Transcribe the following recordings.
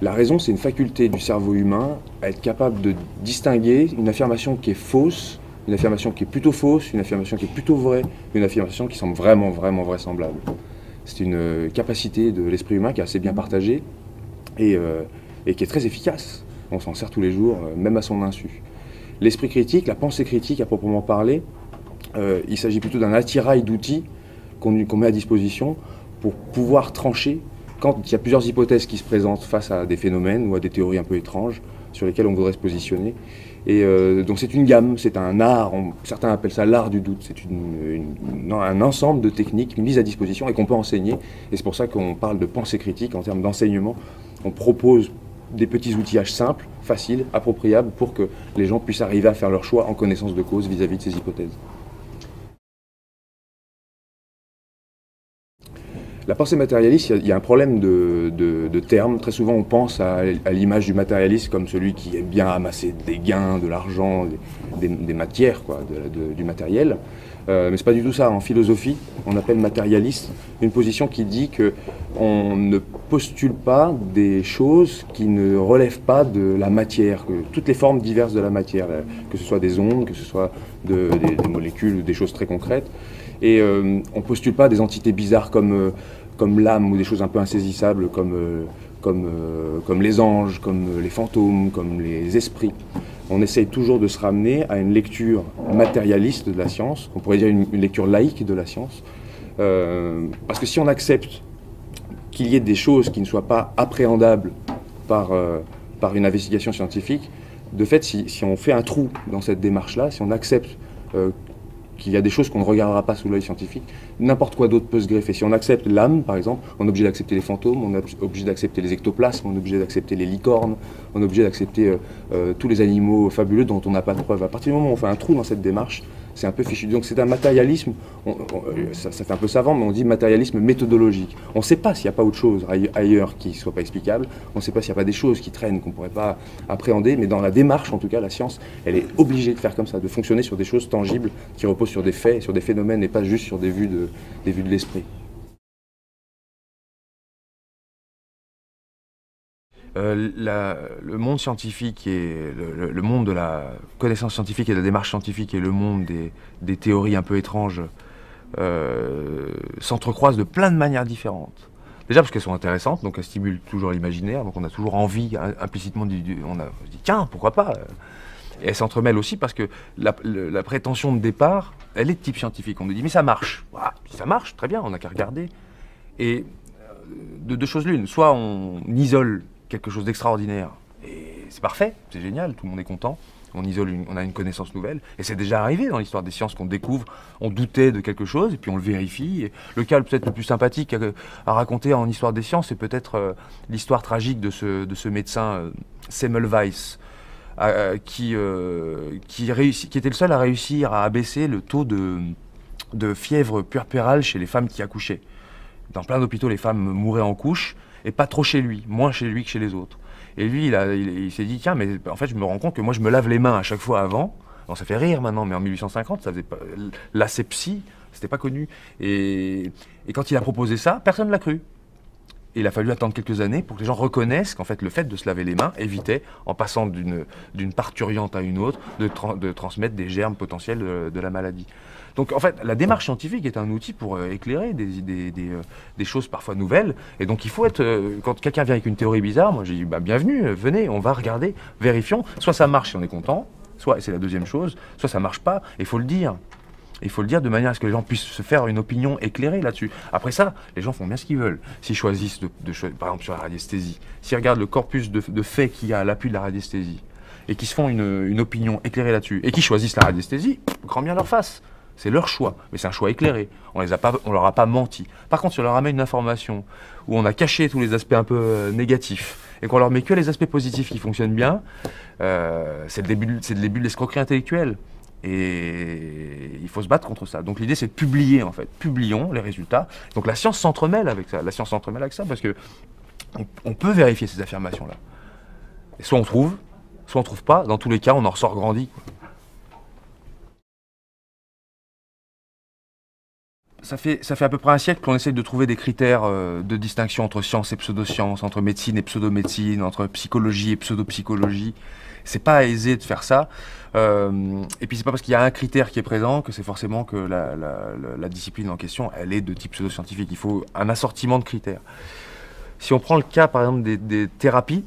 La raison, c'est une faculté du cerveau humain à être capable de distinguer une affirmation qui est fausse, une affirmation qui est plutôt fausse, une affirmation qui est plutôt vraie, une affirmation qui semble vraiment, vraiment vraisemblable. C'est une capacité de l'esprit humain qui est assez bien partagée et, et qui est très efficace. On s'en sert tous les jours, même à son insu. L'esprit critique, la pensée critique à proprement parler, il s'agit plutôt d'un attirail d'outils qu'on met à disposition pour pouvoir trancher quand il y a plusieurs hypothèses qui se présentent face à des phénomènes ou à des théories un peu étranges sur lesquelles on voudrait se positionner. Et donc c'est une gamme, c'est un art, certains appellent ça l'art du doute, c'est un ensemble de techniques mises à disposition et qu'on peut enseigner. Et c'est pour ça qu'on parle de pensée critique en termes d'enseignement. On propose des petits outillages simples, faciles, appropriables pour que les gens puissent arriver à faire leur choix en connaissance de cause vis-à-vis de ces hypothèses. La pensée matérialiste, il y a un problème de termes. Très souvent, on pense à l'image du matérialiste comme celui qui aime bien amasser des gains, de l'argent, des matières, quoi, du matériel. Mais c'est pas du tout ça. En philosophie, on appelle matérialiste une position qui dit qu'on ne postule pas des choses qui ne relèvent pas de la matière, que toutes les formes diverses de la matière, que ce soit des ondes, que ce soit des molécules ou des choses très concrètes. Et on ne postule pas des entités bizarres comme l'âme ou des choses un peu insaisissables comme les anges, comme les fantômes, comme les esprits. On essaye toujours de se ramener à une lecture matérialiste de la science, on pourrait dire une lecture laïque de la science, parce que si on accepte qu'il y ait des choses qui ne soient pas appréhendables par une investigation scientifique, de fait, si on fait un trou dans cette démarche-là, si on accepte qu'il y a des choses qu'on ne regardera pas sous l'œil scientifique, n'importe quoi d'autre peut se greffer. Si on accepte l'âme, par exemple, on est obligé d'accepter les fantômes, on est obligé d'accepter les ectoplasmes, on est obligé d'accepter les licornes, on est obligé d'accepter tous les animaux fabuleux dont on n'a pas de preuves. À partir du moment où on fait un trou dans cette démarche, c'est un peu fichu. Donc c'est un matérialisme, ça fait un peu savant, mais on dit matérialisme méthodologique. On ne sait pas s'il n'y a pas autre chose ailleurs qui ne soit pas explicable, on ne sait pas s'il n'y a pas des choses qui traînent qu'on ne pourrait pas appréhender, mais dans la démarche, en tout cas, la science, elle est obligée de faire comme ça, de fonctionner sur des choses tangibles qui reposent sur des faits, sur des phénomènes et pas juste sur des vues de l'esprit. Le monde scientifique et le monde de la connaissance scientifique et de la démarche scientifique et le monde des théories un peu étranges s'entrecroisent de plein de manières différentes. Déjà parce qu'elles sont intéressantes, donc elles stimulent toujours l'imaginaire, donc on a toujours envie, implicitement, on se dit tiens, pourquoi pas. Et elles s'entremêlent aussi parce que la prétention de départ, elle est de type scientifique. On nous dit mais ça marche. Voilà, ça marche, très bien, on n'a qu'à regarder. Et de deux choses l'une, soit on isole quelque chose d'extraordinaire, et c'est parfait, c'est génial, tout le monde est content, on a une connaissance nouvelle, et c'est déjà arrivé dans l'histoire des sciences qu'on découvre, on doutait de quelque chose, et puis on le vérifie. Et le cas peut-être le plus sympathique à raconter en histoire des sciences, c'est peut-être l'histoire tragique de ce médecin Semmelweis, qui était le seul à réussir à abaisser le taux de fièvre puerpérale chez les femmes qui accouchaient. Dans plein d'hôpitaux, les femmes mouraient en couche, et pas trop chez lui, moins chez lui que chez les autres. Et lui, il s'est dit, tiens, mais en fait, je me rends compte que moi, je me lave les mains à chaque fois avant. Bon, ça fait rire maintenant, mais en 1850, ça faisait pas, l'asepsie, c'était pas connu. Et quand il a proposé ça, personne ne l'a cru. Et il a fallu attendre quelques années pour que les gens reconnaissent qu'en fait, le fait de se laver les mains évitait, en passant d'une parturiente à une autre, de transmettre des germes potentiels de la maladie. Donc en fait, la démarche scientifique est un outil pour éclairer des choses parfois nouvelles. Et donc il faut être, quand quelqu'un vient avec une théorie bizarre, moi j'ai dit, bah, bienvenue, venez, on va regarder, vérifions. Soit ça marche si on est content, soit, et c'est la deuxième chose, soit ça marche pas, et il faut le dire. Il faut le dire de manière à ce que les gens puissent se faire une opinion éclairée là-dessus. Après ça, les gens font bien ce qu'ils veulent. S'ils choisissent, par exemple sur la radiesthésie, s'ils regardent le corpus de faits qu'il y a à l'appui de la radiesthésie, et qu'ils se font une opinion éclairée là-dessus, et qu'ils choisissent la radiesthésie, grand bien leur face. C'est leur choix, mais c'est un choix éclairé. On leur a pas menti. Par contre, si on leur amène une information où on a caché tous les aspects un peu négatifs, et qu'on leur met que les aspects positifs qui fonctionnent bien, c'est le début de l'escroquerie intellectuelle. Et il faut se battre contre ça. Donc l'idée, c'est de publier, en fait. Publions les résultats. Donc la science s'entremêle avec ça. La science s'entremêle avec ça parce que on peut vérifier ces affirmations-là. Et soit on trouve pas. Dans tous les cas, on en ressort grandi, quoi. ça fait à peu près un siècle qu'on essaye de trouver des critères de distinction entre science et pseudo-science, entre médecine et pseudo-médecine, entre psychologie et pseudo-psychologie. C'est pas aisé de faire ça. Et puis c'est pas parce qu'il y a un critère qui est présent que c'est forcément que la discipline en question, elle est de type pseudo-scientifique. Il faut un assortiment de critères. Si on prend le cas par exemple des thérapies,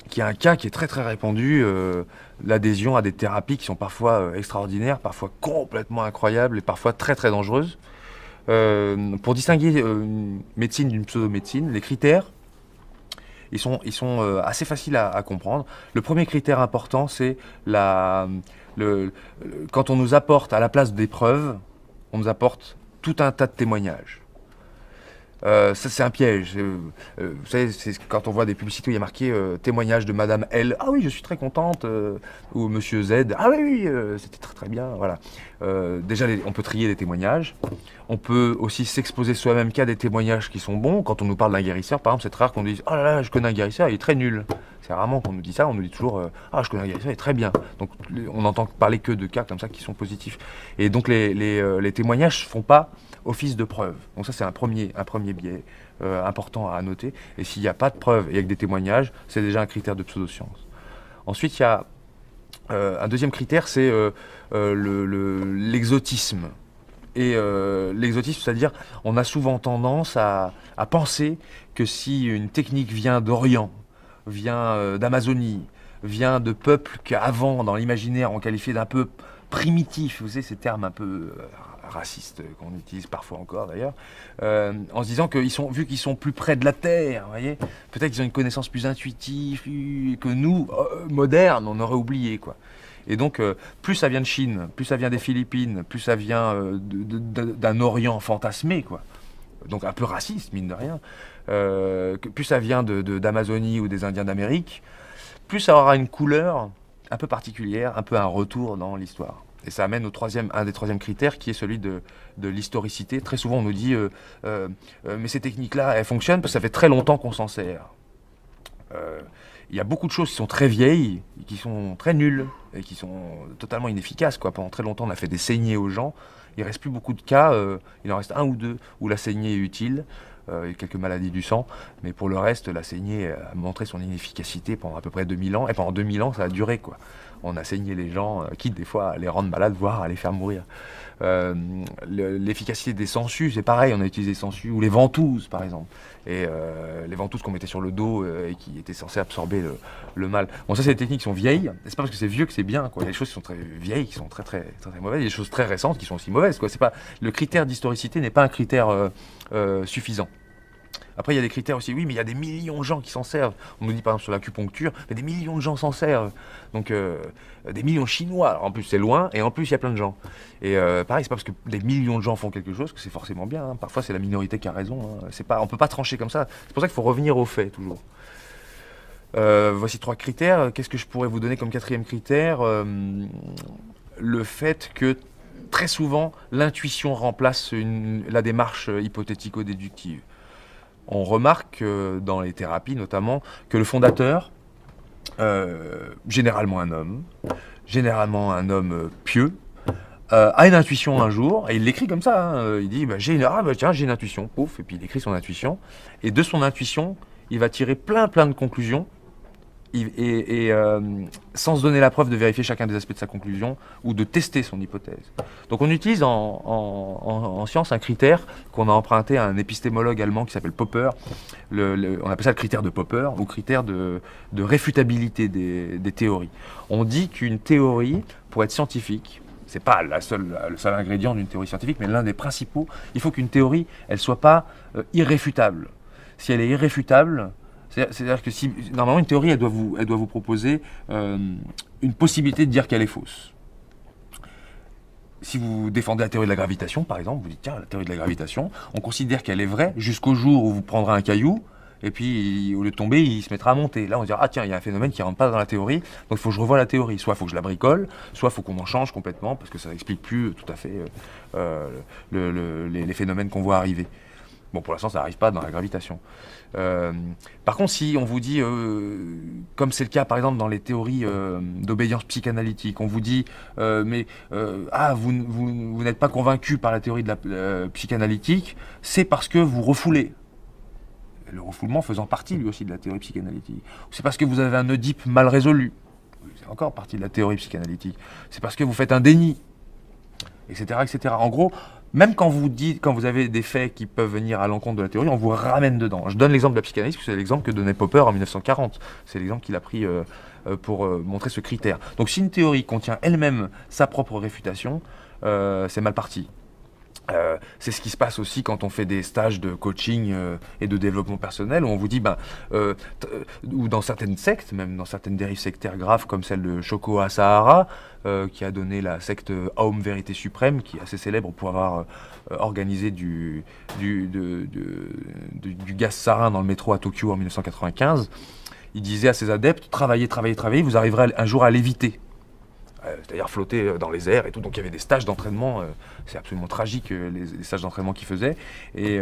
qui est un cas qui est très très répandu, l'adhésion à des thérapies qui sont parfois extraordinaires, parfois complètement incroyables et parfois très très dangereuses. Pour distinguer une médecine d'une pseudo-médecine, les critères, ils sont assez faciles à comprendre. Le premier critère important, c'est quand on nous apporte à la place des preuves, on nous apporte tout un tas de témoignages. Ça, c'est un piège. Vous savez, c'est quand on voit des publicités où il y a marqué témoignage de Madame L. Ah oui, je suis très contente. Ou Monsieur Z. Ah oui, oui, c'était très très bien. Voilà. Déjà, on peut trier les témoignages. On peut aussi s'exposer soi-même qu'à des témoignages qui sont bons. Quand on nous parle d'un guérisseur, par exemple, c'est très rare qu'on nous dise oh là là, je connais un guérisseur, il est très nul. C'est rarement qu'on nous dit ça. On nous dit toujours ah, je connais un guérisseur, il est très bien. Donc, on n'entend parler que de cas comme ça qui sont positifs. Et donc, les témoignages ne font pas office de preuve. Donc ça, c'est un premier biais important à noter. Et s'il n'y a pas de preuve et avec des témoignages, c'est déjà un critère de pseudoscience. Ensuite, il y a un deuxième critère, c'est l'exotisme. Et l'exotisme, c'est-à-dire, on a souvent tendance à penser que si une technique vient d'Orient, vient d'Amazonie, vient de peuples qu'avant, dans l'imaginaire, on qualifiait d'un peu primitifs, vous savez, ces termes un peu racistes qu'on utilise parfois encore d'ailleurs, en se disant vu qu'ils sont plus près de la Terre, vous voyez, peut-être qu'ils ont une connaissance plus intuitive que nous, modernes, on aurait oublié, quoi. Et donc, plus ça vient de Chine, plus ça vient des Philippines, plus ça vient d'un Orient fantasmé, quoi. Donc un peu raciste, mine de rien. Plus ça vient d'Amazonie ou des Indiens d'Amérique, plus ça aura une couleur un peu particulière, un peu un retour dans l'histoire. Et ça amène un des troisièmes critères qui est celui de l'historicité. Très souvent on nous dit mais ces techniques-là, elles fonctionnent parce que ça fait très longtemps qu'on s'en sert. Il y a beaucoup de choses qui sont très vieilles, qui sont très nulles et qui sont totalement inefficaces, quoi. Pendant très longtemps on a fait des saignées aux gens. Il ne reste plus beaucoup de cas, il en reste un ou deux où la saignée est utile. Il y a quelques maladies du sang, mais pour le reste, la saignée a montré son inefficacité pendant à peu près 2000 ans, et pendant 2000 ans, ça a duré, quoi. On a saigné les gens, quitte des fois à les rendre malades, voire à les faire mourir. L'efficacité des sangsues, c'est pareil, on a utilisé les sangsues, ou les ventouses, par exemple. Et les ventouses qu'on mettait sur le dos et qui étaient censées absorber le mal. Bon, ça, c'est des techniques qui sont vieilles, c'est pas parce que c'est vieux que c'est bien, quoi. Il y a des choses qui sont très vieilles, qui sont très, très, très, très mauvaises, il y a des choses très récentes qui sont aussi mauvaises, quoi. C'est pas, le critère d'historicité n'est pas un critère suffisant. Après, il y a des critères aussi. Oui, mais il y a des millions de gens qui s'en servent. On nous dit par exemple sur l'acupuncture, mais des millions de gens s'en servent. Donc, des millions de Chinois. Alors, en plus, c'est loin, et en plus, il y a plein de gens. Et pareil, c'est pas parce que des millions de gens font quelque chose que c'est forcément bien, hein. Parfois, c'est la minorité qui a raison, hein. On peut pas trancher comme ça. C'est pour ça qu'il faut revenir aux faits, toujours. Voici 3 critères. Qu'est-ce que je pourrais vous donner comme 4e critère? Le fait que très souvent, l'intuition remplace la démarche hypothético-déductive. On remarque dans les thérapies notamment que le fondateur, généralement un homme pieux, a une intuition un jour, et il l'écrit comme ça, hein. Il dit j'ai une intuition, pouf, et puis il écrit son intuition, et de son intuition, il va tirer plein de conclusions, sans se donner la preuve de vérifier chacun des aspects de sa conclusion ou de tester son hypothèse. Donc on utilise en science un critère qu'on a emprunté à un épistémologue allemand qui s'appelle Popper. On appelle ça le critère de Popper ou critère de réfutabilité des théories. On dit qu'une théorie, pour être scientifique, c'est pas le seul ingrédient d'une théorie scientifique, mais l'un des principaux, il faut qu'une théorie, elle soit pas irréfutable. Si elle est irréfutable, c'est-à-dire que normalement une théorie, elle doit vous proposer une possibilité de dire qu'elle est fausse. Si vous défendez la théorie de la gravitation, par exemple, vous dites tiens, la théorie de la gravitation, on considère qu'elle est vraie jusqu'au jour où vous prendrez un caillou, et puis au lieu de tomber, il se mettra à monter. Là, on se dira ah tiens, il y a un phénomène qui ne rentre pas dans la théorie, donc il faut que je revoie la théorie. Soit il faut que je la bricole, soit il faut qu'on en change complètement, parce que ça n'explique plus tout à fait les phénomènes qu'on voit arriver. Bon, pour l'instant, ça n'arrive pas dans la gravitation. Par contre, si on vous dit comme c'est le cas par exemple dans les théories d'obédience psychanalytique. On vous dit, vous n'êtes pas convaincu par la théorie de la psychanalytique, c'est parce que vous refoulez. Le refoulement faisant partie lui aussi de la théorie psychanalytique. C'est parce que vous avez un Oedipe mal résolu. C'est encore partie de la théorie psychanalytique. C'est parce que vous faites un déni, etc., etc. En gros, même quand vous avez des faits qui peuvent venir à l'encontre de la théorie, on vous ramène dedans. Je donne l'exemple de la psychanalyse, parce que c'est l'exemple que donnait Popper en 1940. C'est l'exemple qu'il a pris pour montrer ce critère. Donc si une théorie contient elle-même sa propre réfutation, c'est mal parti. C'est ce qui se passe aussi quand on fait des stages de coaching et de développement personnel, où on vous dit, ou dans certaines sectes, même dans certaines dérives sectaires graves comme celle de Shoko Asahara, qui a donné la secte Aum Vérité Suprême, qui est assez célèbre pour avoir organisé du gaz sarin dans le métro à Tokyo en 1995. Il disait à ses adeptes, travaillez, travaillez, travaillez, vous arriverez un jour à l'éviter. C'est-à-dire flotter dans les airs et tout. Donc il y avait des stages d'entraînement, c'est absolument tragique les stages d'entraînement qu'ils faisaient. Et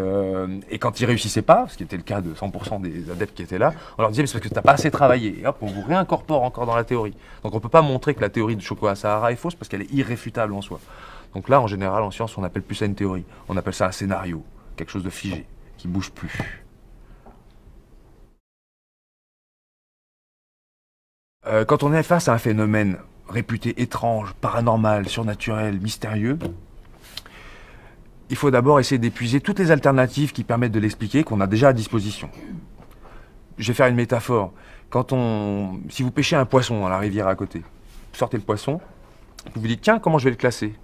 quand ils réussissaient pas, ce qui était le cas de 100% des adeptes qui étaient là, on leur disait mais c'est parce que tu n'as pas assez travaillé. Et hop, on vous réincorpore encore dans la théorie. Donc on ne peut pas montrer que la théorie de Shoko Asahara est fausse parce qu'elle est irréfutable en soi. Donc là, en général, en science, on appelle plus ça une théorie. On appelle ça un scénario, quelque chose de figé, qui ne bouge plus. Quand on est face à un phénomène réputé étrange, paranormal, surnaturel, mystérieux, il faut d'abord essayer d'épuiser toutes les alternatives qui permettent de l'expliquer, qu'on a déjà à disposition. Je vais faire une métaphore. Si vous pêchez un poisson dans la rivière à côté, vous sortez le poisson, vous vous dites, tiens, comment je vais le classer ?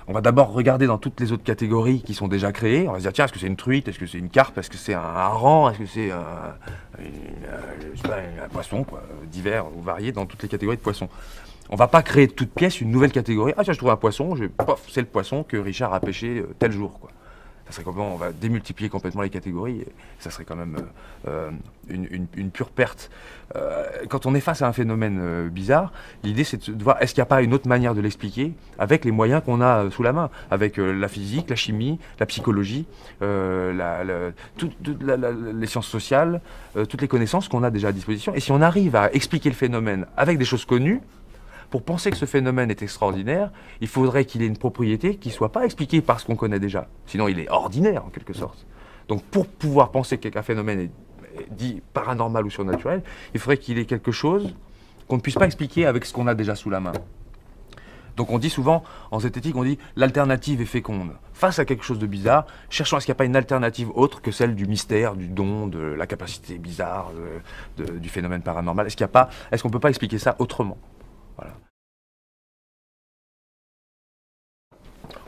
On va d'abord regarder dans toutes les autres catégories qui sont déjà créées. On va se dire, tiens, est-ce que c'est une truite, est-ce que c'est une carpe, est-ce que c'est un hareng, est-ce que c'est un poisson, quoi, divers ou varié dans toutes les catégories de poissons. On ne va pas créer de toute pièce une nouvelle catégorie. Ah tiens, je trouve un poisson, c'est le poisson que Richard a pêché tel jour, quoi. Ça serait on va démultiplier complètement les catégories, et ça serait quand même une pure perte. Quand on est face à un phénomène bizarre, l'idée c'est de voir est-ce qu'il n'y a pas une autre manière de l'expliquer avec les moyens qu'on a sous la main, avec la physique, la chimie, la psychologie, les sciences sociales, toutes les connaissances qu'on a déjà à disposition. Et si on arrive à expliquer le phénomène avec des choses connues, pour penser que ce phénomène est extraordinaire, il faudrait qu'il ait une propriété qui ne soit pas expliquée par ce qu'on connaît déjà. Sinon, il est ordinaire, en quelque sorte. Donc, pour pouvoir penser qu'un phénomène est dit paranormal ou surnaturel, il faudrait qu'il ait quelque chose qu'on ne puisse pas expliquer avec ce qu'on a déjà sous la main. Donc, on dit souvent, en zététique, on dit l'alternative est féconde. Face à quelque chose de bizarre, cherchons à ce qu'il n'y a pas une alternative autre que celle du mystère, du don, de la capacité bizarre, du phénomène paranormal. Est-ce qu'on ne peut pas expliquer ça autrement ? Voilà.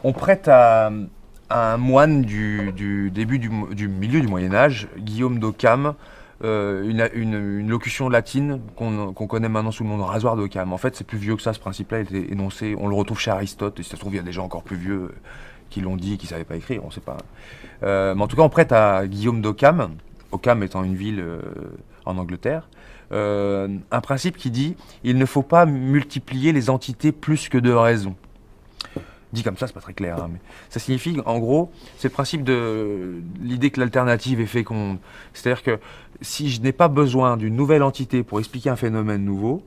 On prête à un moine du milieu du Moyen-Âge, Guillaume d'Occam, une locution latine qu'on connaît maintenant sous le nom de rasoir d'Occam. En fait, c'est plus vieux que ça, ce principe-là, il était énoncé, on le retrouve chez Aristote, et si ça se trouve, il y a des gens encore plus vieux qui l'ont dit, qui ne savaient pas écrire, on ne sait pas. Mais en tout cas, on prête à Guillaume d'Occam, Occam étant une ville en Angleterre, un principe qui dit « il ne faut pas multiplier les entités plus que de raison ». Dit comme ça, c'est pas très clair, hein, mais ça signifie, en gros, c'est le principe de l'idée que l'alternative est féconde. C'est-à-dire que si je n'ai pas besoin d'une nouvelle entité pour expliquer un phénomène nouveau,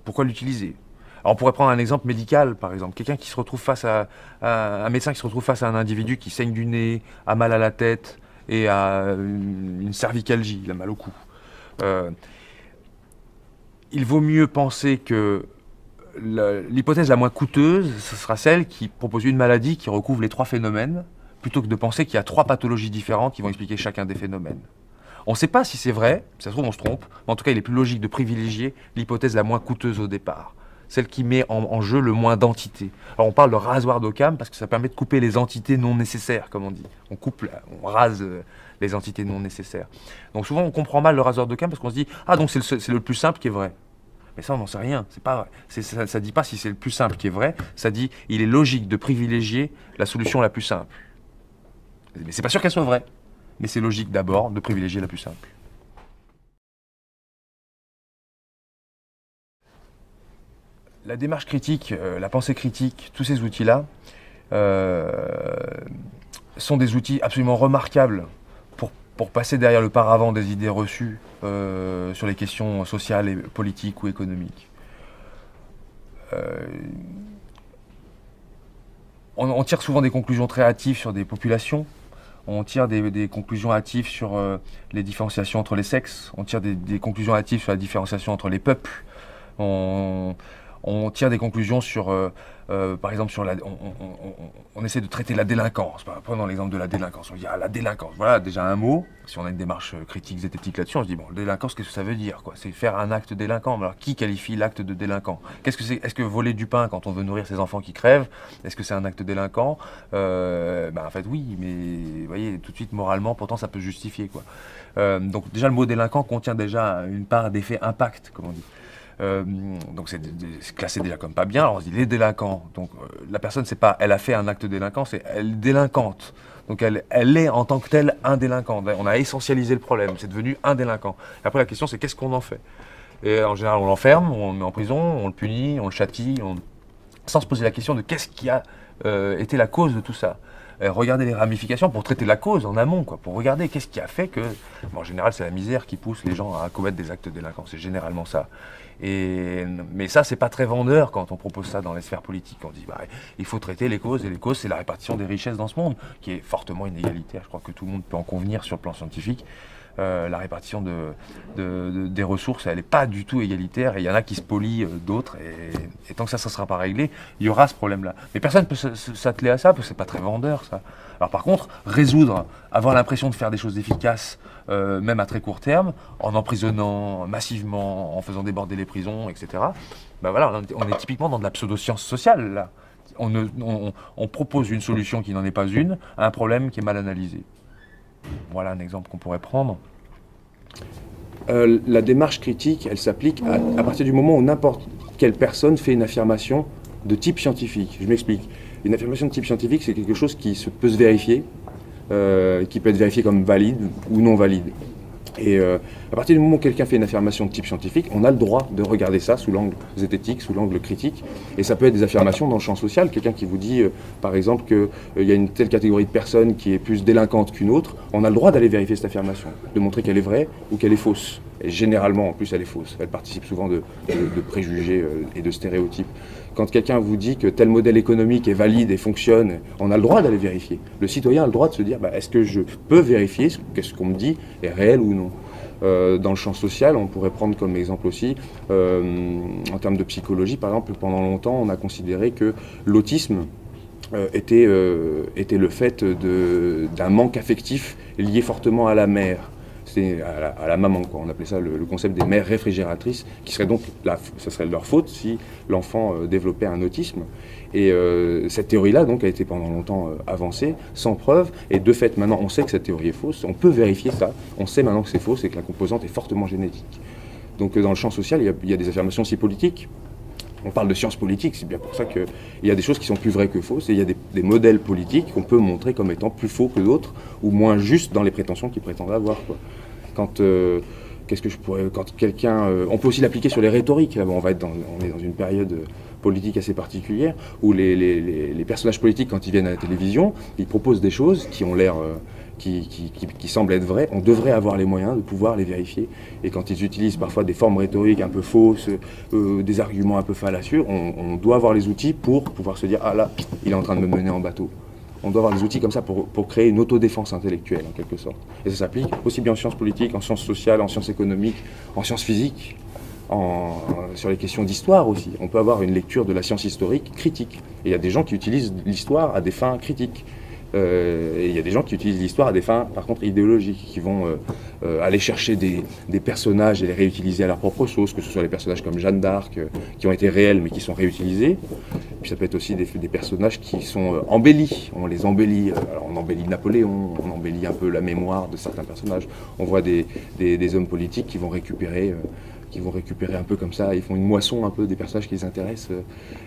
pourquoi l'utiliser ? Alors on pourrait prendre un exemple médical, par exemple. Quelqu'un qui se retrouve face à un médecin qui se retrouve face à un individu qui saigne du nez, a mal à la tête et a une cervicalgie, il a mal au cou. Il vaut mieux penser que l'hypothèse la moins coûteuse, ce sera celle qui propose une maladie qui recouvre les trois phénomènes, plutôt que de penser qu'il y a trois pathologies différentes qui vont expliquer chacun des phénomènes. On ne sait pas si c'est vrai, si ça se trouve on se trompe, mais en tout cas il est plus logique de privilégier l'hypothèse la moins coûteuse au départ, celle qui met en jeu le moins d'entités. Alors on parle de rasoir d'Occam parce que ça permet de couper les entités non nécessaires, comme on dit. On rase les entités non nécessaires. Donc souvent on comprend mal le rasoir d'Occam parce qu'on se dit « Ah donc c'est le plus simple qui est vrai ». Mais ça, on n'en sait rien. C'est pas vrai. Ça ne dit pas si c'est le plus simple qui est vrai. Ça dit il est logique de privilégier la solution la plus simple. Mais c'est pas sûr qu'elle soit vraie. Mais c'est logique d'abord de privilégier la plus simple. La démarche critique, la pensée critique, tous ces outils-là sont des outils absolument remarquables pour pour passer derrière le paravent des idées reçues sur les questions sociales, et politiques ou économiques. On tire souvent des conclusions très hâtives sur des populations. On tire des conclusions hâtives sur les différenciations entre les sexes. On tire des conclusions hâtives sur la différenciation entre les peuples. On tire des conclusions sur, par exemple, on essaie de traiter la délinquance. Prenons l'exemple de la délinquance. On dit, la délinquance, voilà déjà un mot. Si on a une démarche critique, zététique là-dessus, on se dit, bon, délinquance, qu'est-ce que ça veut dire, quoi? C'est faire un acte délinquant. Mais alors, qui qualifie l'acte de délinquant? Qu'est-ce que c'est? Est-ce que voler du pain quand on veut nourrir ses enfants qui crèvent, est-ce que c'est un acte délinquant? En fait, oui, mais vous voyez, tout de suite, moralement, pourtant, ça peut justifier, quoi. Donc, déjà, le mot délinquant contient déjà une part d'effet impact, comme on dit. Donc c'est classé déjà comme pas bien. Alors on se dit les délinquants. Donc la personne, c'est pas elle a fait un acte délinquant, c'est elle est délinquante. Donc elle est en tant que telle un délinquant. On a essentialisé le problème, c'est devenu un délinquant. Et après la question c'est qu'est-ce qu'on en fait? Et en général on l'enferme, on le met en prison, on le punit, on le châtie, sans se poser la question de qu'est-ce qui a été la cause de tout ça. Regarder les ramifications pour traiter la cause en amont, quoi, pour regarder qu'est-ce qui a fait que... Bon, en général, c'est la misère qui pousse les gens à commettre des actes délinquants, c'est généralement ça. Mais ça, c'est pas très vendeur quand on propose ça dans les sphères politiques. On dit, il faut traiter les causes, et les causes, c'est la répartition des richesses dans ce monde, qui est fortement inégalitaire. Je crois que tout le monde peut en convenir sur le plan scientifique. La répartition des ressources, elle n'est pas du tout égalitaire, et il y en a qui se polient d'autres, et tant que ça ne sera pas réglé, il y aura ce problème-là. Mais personne ne peut s'atteler à ça, parce que c'est pas très vendeur, ça. Alors par contre, avoir l'impression de faire des choses efficaces, même à très court terme, en emprisonnant massivement, en faisant déborder les prisons, etc., voilà, on est typiquement dans de la pseudo-science sociale, là. On propose une solution qui n'en est pas une, à un problème qui est mal analysé. Voilà un exemple qu'on pourrait prendre. La démarche critique, elle s'applique à partir du moment où n'importe quelle personne fait une affirmation de type scientifique. Je m'explique. Une affirmation de type scientifique, c'est quelque chose qui peut se vérifier, qui peut être vérifié comme valide ou non valide. Et à partir du moment où quelqu'un fait une affirmation de type scientifique, on a le droit de regarder ça sous l'angle zététique, sous l'angle critique. Et ça peut être des affirmations dans le champ social. Quelqu'un qui vous dit, par exemple, qu'il y a une telle catégorie de personnes qui est plus délinquante qu'une autre, on a le droit d'aller vérifier cette affirmation, de montrer qu'elle est vraie ou qu'elle est fausse. Et généralement, en plus, elle est fausse. Elle participe souvent de préjugés et de stéréotypes. Quand quelqu'un vous dit que tel modèle économique est valide et fonctionne, on a le droit d'aller vérifier. Le citoyen a le droit de se dire, est-ce que je peux vérifier qu'est-ce qu'on me dit est réel ou non? Dans le champ social, on pourrait prendre comme exemple aussi, en termes de psychologie, par exemple, pendant longtemps, on a considéré que l'autisme était le fait d'un manque affectif lié fortement à la mère. C'est à la maman, quoi. On appelait ça le concept des mères réfrigératrices, qui serait donc, ça serait leur faute si l'enfant développait un autisme. Et cette théorie-là, donc, a été pendant longtemps avancée, sans preuve, et de fait, maintenant, on sait que cette théorie est fausse, on peut vérifier ça, on sait maintenant que c'est faux, et que la composante est fortement génétique. Donc, dans le champ social, il y a des affirmations aussi politiques. On parle de sciences politiques, c'est bien pour ça qu'il y a des choses qui sont plus vraies que fausses, et il y a des modèles politiques qu'on peut montrer comme étant plus faux que d'autres, ou moins justes dans les prétentions qu'ils prétendent avoir, quoi. Quand quelqu'un... on peut aussi l'appliquer sur les rhétoriques. Là, on est dans une période politique assez particulière, où les personnages politiques, quand ils viennent à la télévision, ils proposent des choses qui ont l'air... qui semblent être vraies. On devrait avoir les moyens de pouvoir les vérifier. Et quand ils utilisent parfois des formes rhétoriques un peu fausses, des arguments un peu fallacieux, on doit avoir les outils pour pouvoir se dire « Ah là, il est en train de me mener en bateau ». On doit avoir des outils comme ça pour créer une autodéfense intellectuelle, en quelque sorte. Et ça s'applique aussi bien en sciences politiques, en sciences sociales, en sciences économiques, en sciences physiques, sur les questions d'histoire aussi. On peut avoir une lecture de la science historique critique. Et il y a des gens qui utilisent l'histoire à des fins critiques. Et il y a des gens qui utilisent l'histoire à des fins, par contre, idéologiques, qui vont aller chercher des personnages et les réutiliser à leur propre sauce, que ce soit les personnages comme Jeanne d'Arc, qui ont été réels mais qui sont réutilisés. Puis ça peut être aussi des personnages qui sont embellis. On les embellit. Alors on embellit Napoléon, on embellit un peu la mémoire de certains personnages. On voit des hommes politiques qui vont récupérer un peu comme ça, ils font une moisson un peu des personnages qui les intéressent,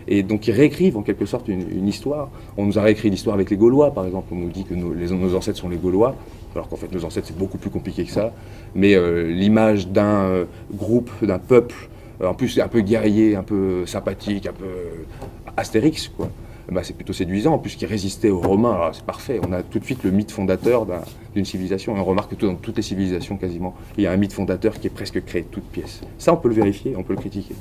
et donc ils réécrivent en quelque sorte une histoire. On nous a réécrit l'histoire avec les Gaulois, par exemple, on nous dit que nos ancêtres sont les Gaulois, alors qu'en fait nos ancêtres c'est beaucoup plus compliqué que ça, mais l'image d'un groupe, d'un peuple, en plus un peu guerrier, un peu sympathique, un peu Astérix, quoi, bah, c'est plutôt séduisant, puisqu'il résistait aux Romains. Alors, c'est parfait, on a tout de suite le mythe fondateur d'une civilisation. Et on remarque que dans toutes les civilisations, quasiment, il y a un mythe fondateur qui est presque créé de toutes pièces. Ça, on peut le vérifier, on peut le critiquer.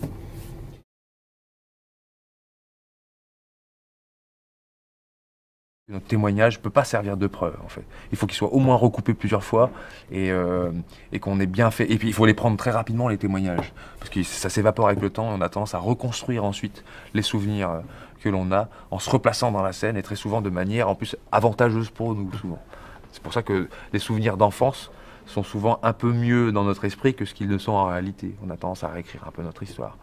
Notre témoignage ne peut pas servir de preuve, en fait. Il faut qu'il soit au moins recoupé plusieurs fois et qu'on ait bien fait. Et puis, il faut les prendre très rapidement, les témoignages, parce que ça s'évapore avec le temps et on a tendance à reconstruire ensuite les souvenirs que l'on a en se replaçant dans la scène et très souvent de manière, en plus, avantageuse pour nous, souvent. C'est pour ça que les souvenirs d'enfance sont souvent un peu mieux dans notre esprit que ce qu'ils ne sont en réalité. On a tendance à réécrire un peu notre histoire.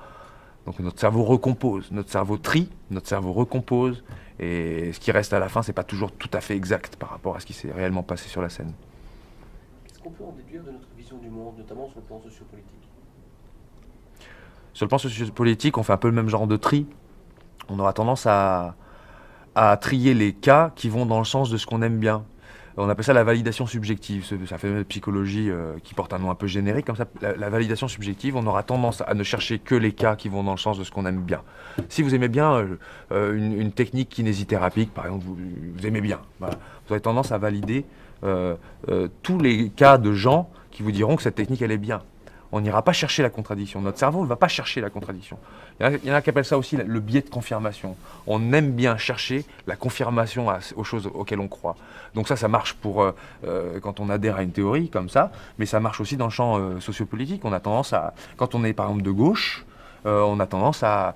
Donc notre cerveau recompose, notre cerveau trie, notre cerveau recompose, et ce qui reste à la fin, c'est pas toujours tout à fait exact par rapport à ce qui s'est réellement passé sur la scène. Qu'est-ce qu'on peut en déduire de notre vision du monde, notamment sur le plan sociopolitique? Sur le plan sociopolitique, on fait un peu le même genre de tri. On aura tendance à trier les cas qui vont dans le sens de ce qu'on aime bien. On appelle ça la validation subjective, ça fait une psychologie qui porte un nom un peu générique, comme ça, la validation subjective, on aura tendance à ne chercher que les cas qui vont dans le sens de ce qu'on aime bien. Si vous aimez bien une technique kinésithérapique, par exemple, vous aimez bien, voilà, vous avez tendance à valider tous les cas de gens qui vous diront que cette technique, elle est bien. On n'ira pas chercher la contradiction. Notre cerveau ne va pas chercher la contradiction. Il y en a qui appellent ça aussi le biais de confirmation. On aime bien chercher la confirmation aux choses auxquelles on croit. Donc ça marche pour quand on adhère à une théorie comme ça, mais ça marche aussi dans le champ sociopolitique. On a tendance à, quand on est par exemple de gauche, on a tendance à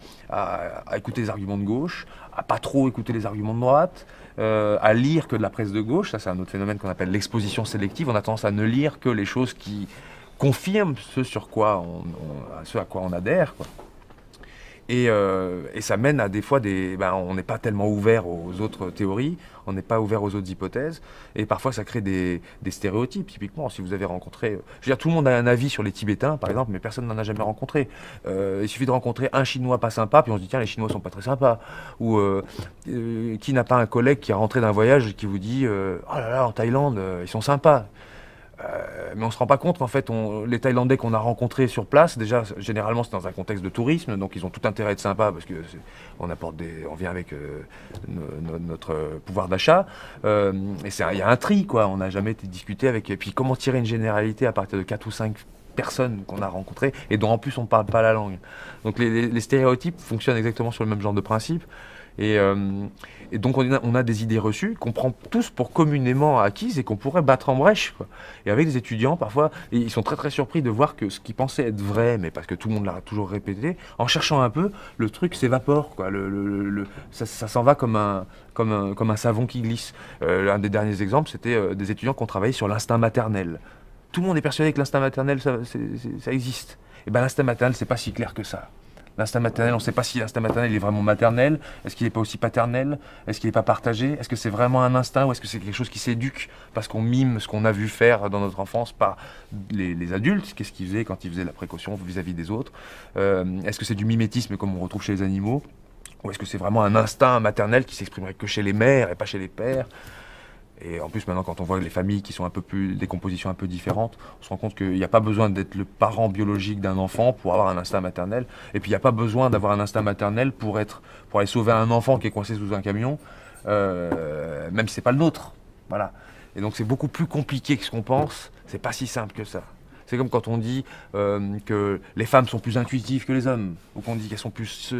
écouter les arguments de gauche, à pas trop écouter les arguments de droite, à lire que de la presse de gauche. Ça, c'est un autre phénomène qu'on appelle l'exposition sélective. On a tendance à ne lire que les choses qui confirme ce à quoi on adhère, quoi. Et ça mène à des fois on n'est pas tellement ouvert aux autres théories, on n'est pas ouvert aux autres hypothèses, et parfois ça crée des stéréotypes. Typiquement, si vous avez rencontré, je veux dire, tout le monde a un avis sur les Tibétains, par exemple, mais personne n'en a jamais rencontré. Il suffit de rencontrer un Chinois pas sympa, puis on se dit tiens, les Chinois sont pas très sympas. Ou qui n'a pas un collègue qui est rentré d'un voyage et qui vous dit oh là là, en Thaïlande, ils sont sympas. Mais on ne se rend pas compte qu'en fait, les Thaïlandais qu'on a rencontrés sur place, déjà, généralement, c'est dans un contexte de tourisme, donc ils ont tout intérêt à être sympas parce on vient avec notre pouvoir d'achat. Et il y a un tri, quoi. On n'a jamais été discuté avec. Et puis, comment tirer une généralité à partir de 4 ou 5 personnes qu'on a rencontrées et dont en plus on ne parle pas la langue. Donc, les stéréotypes fonctionnent exactement sur le même genre de principe. Et donc on a des idées reçues qu'on prend tous pour communément acquises et qu'on pourrait battre en brèche, quoi. Et avec des étudiants, parfois, ils sont très très surpris de voir que ce qu'ils pensaient être vrai, mais parce que tout le monde l'a toujours répété, en cherchant un peu, le truc s'évapore, quoi. Ça s'en va comme un savon qui glisse. Un des derniers exemples, c'était des étudiants qui ont travaillé sur l'instinct maternel. Tout le monde est persuadé que l'instinct maternel, ça existe. Et bien l'instinct maternel, c'est pas si clair que ça. L'instinct maternel, on ne sait pas si l'instinct maternel est vraiment maternel, est-ce qu'il n'est pas aussi paternel, est-ce qu'il n'est pas partagé, est-ce que c'est vraiment un instinct ou est-ce que c'est quelque chose qui s'éduque parce qu'on mime ce qu'on a vu faire dans notre enfance par les adultes, qu'est-ce qu'ils faisaient quand ils faisaient la précaution vis-à-vis des autres, est-ce que c'est du mimétisme comme on retrouve chez les animaux, ou est-ce que c'est vraiment un instinct maternel qui s'exprimerait que chez les mères et pas chez les pères? Et en plus, maintenant, quand on voit les familles qui sont des compositions un peu différentes, on se rend compte qu'il n'y a pas besoin d'être le parent biologique d'un enfant pour avoir un instinct maternel. Et puis, il n'y a pas besoin d'avoir un instinct maternel pour aller sauver un enfant qui est coincé sous un camion, même si c'est pas le nôtre. Voilà. Et donc, c'est beaucoup plus compliqué que ce qu'on pense. C'est pas si simple que ça. C'est comme quand on dit que les femmes sont plus intuitives que les hommes, ou qu'on dit qu'elles sont plus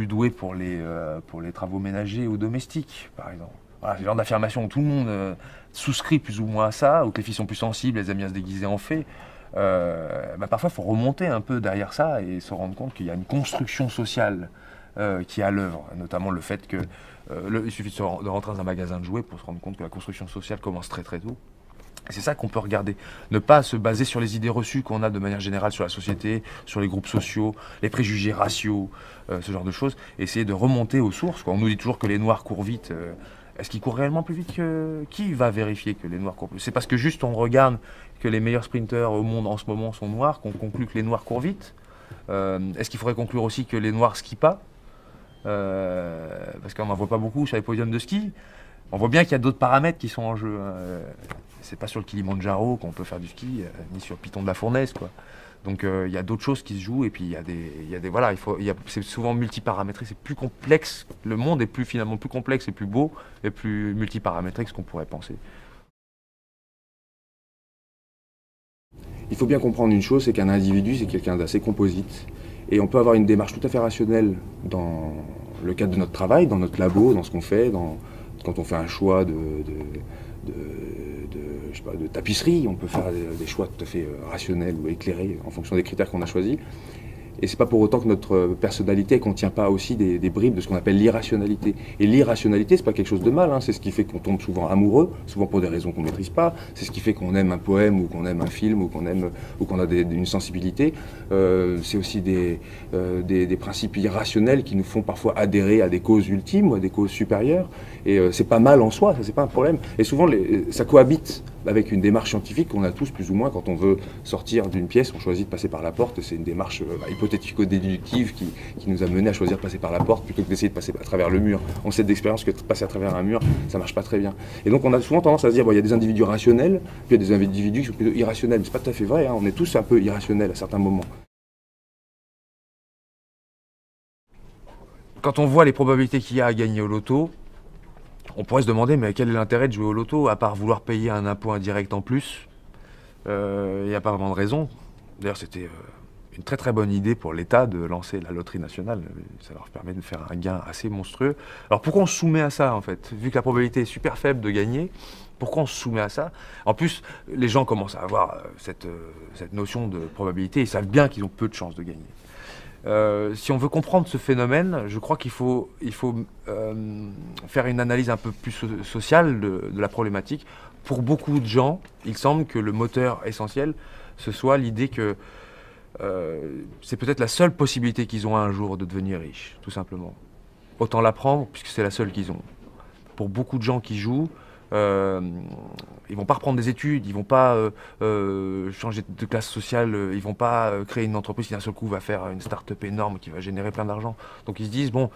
douées pour les travaux ménagers ou domestiques, par exemple. Voilà, c'est le genre d'affirmation où tout le monde souscrit plus ou moins à ça, ou que les filles sont plus sensibles, elles aiment bien se déguiser en fées. Parfois, il faut remonter un peu derrière ça et se rendre compte qu'il y a une construction sociale qui est à l'œuvre, notamment le fait que il suffit de rentrer dans un magasin de jouets pour se rendre compte que la construction sociale commence très très tôt. Et c'est ça qu'on peut regarder. Ne pas se baser sur les idées reçues qu'on a de manière générale sur la société, sur les groupes sociaux, les préjugés raciaux, ce genre de choses. Essayer de remonter aux sources, quoi. On nous dit toujours que les Noirs courent vite. Est-ce qu'ils courent réellement plus vite que... Qui va vérifier que les Noirs courent plus vite? C'est parce que juste on regarde que les meilleurs sprinteurs au monde en ce moment sont Noirs qu'on conclut que les Noirs courent vite. Est-ce qu'il faudrait conclure aussi que les Noirs skient pas? Parce qu'on n'en voit pas beaucoup sur les podiums de ski. On voit bien qu'il y a d'autres paramètres qui sont en jeu. C'est pas sur le Kilimandjaro qu'on peut faire du ski, ni sur le Piton de la Fournaise, quoi. Donc il y a d'autres choses qui se jouent et puis voilà, c'est souvent multiparamétré, c'est plus complexe. Le monde est finalement plus complexe et plus beau et plus multiparamétré que ce qu'on pourrait penser. Il faut bien comprendre une chose, c'est qu'un individu, c'est quelqu'un d'assez composite. Et on peut avoir une démarche tout à fait rationnelle dans le cadre de notre travail, dans notre labo, dans ce qu'on fait, quand on fait un choix de tapisserie, on peut faire des choix tout à fait rationnels ou éclairés en fonction des critères qu'on a choisis. Et c'est pas pour autant que notre personnalité ne contient pas aussi des bribes de ce qu'on appelle l'irrationalité. Et l'irrationalité, c'est pas quelque chose de mal, hein. C'est ce qui fait qu'on tombe souvent amoureux, souvent pour des raisons qu'on ne maîtrise pas. C'est ce qui fait qu'on aime un poème ou qu'on aime un film ou qu'on a une sensibilité. C'est aussi des principes irrationnels qui nous font parfois adhérer à des causes ultimes ou à des causes supérieures. Et c'est pas mal en soi, ça c'est pas un problème. Et souvent ça cohabite avec une démarche scientifique qu'on a tous plus ou moins. Quand on veut sortir d'une pièce, on choisit de passer par la porte. C'est une démarche hypothético-déductive qui nous a mené à choisir de passer par la porte plutôt que d'essayer de passer à travers le mur. On sait d'expérience que de passer à travers un mur, ça marche pas très bien. Et donc on a souvent tendance à se dire, bon, il y a des individus rationnels, puis il y a des individus qui sont plutôt irrationnels. Mais c'est pas tout à fait vrai, hein. On est tous un peu irrationnels à certains moments. Quand on voit les probabilités qu'il y a à gagner au loto, on pourrait se demander, mais quel est l'intérêt de jouer au loto, à part vouloir payer un impôt indirect en plus? Il n'y a pas vraiment de raison. D'ailleurs, c'était une très très bonne idée pour l'État de lancer la loterie nationale. Ça leur permet de faire un gain assez monstrueux. Alors pourquoi on se soumet à ça, en fait? Vu que la probabilité est super faible de gagner, pourquoi on se soumet à ça? En plus, les gens commencent à avoir cette notion de probabilité. Ils savent bien qu'ils ont peu de chances de gagner. Si on veut comprendre ce phénomène, je crois qu'il faut faire une analyse un peu plus sociale de la problématique. Pour beaucoup de gens, il semble que le moteur essentiel, ce soit l'idée que c'est peut-être la seule possibilité qu'ils ont un jour de devenir riches, tout simplement. Autant la prendre, puisque c'est la seule qu'ils ont. Pour beaucoup de gens qui jouent, ils vont pas reprendre des études, ils vont pas changer de classe sociale, ils vont pas créer une entreprise qui d'un seul coup va faire une start-up énorme qui va générer plein d'argent. Donc ils se disent, bon,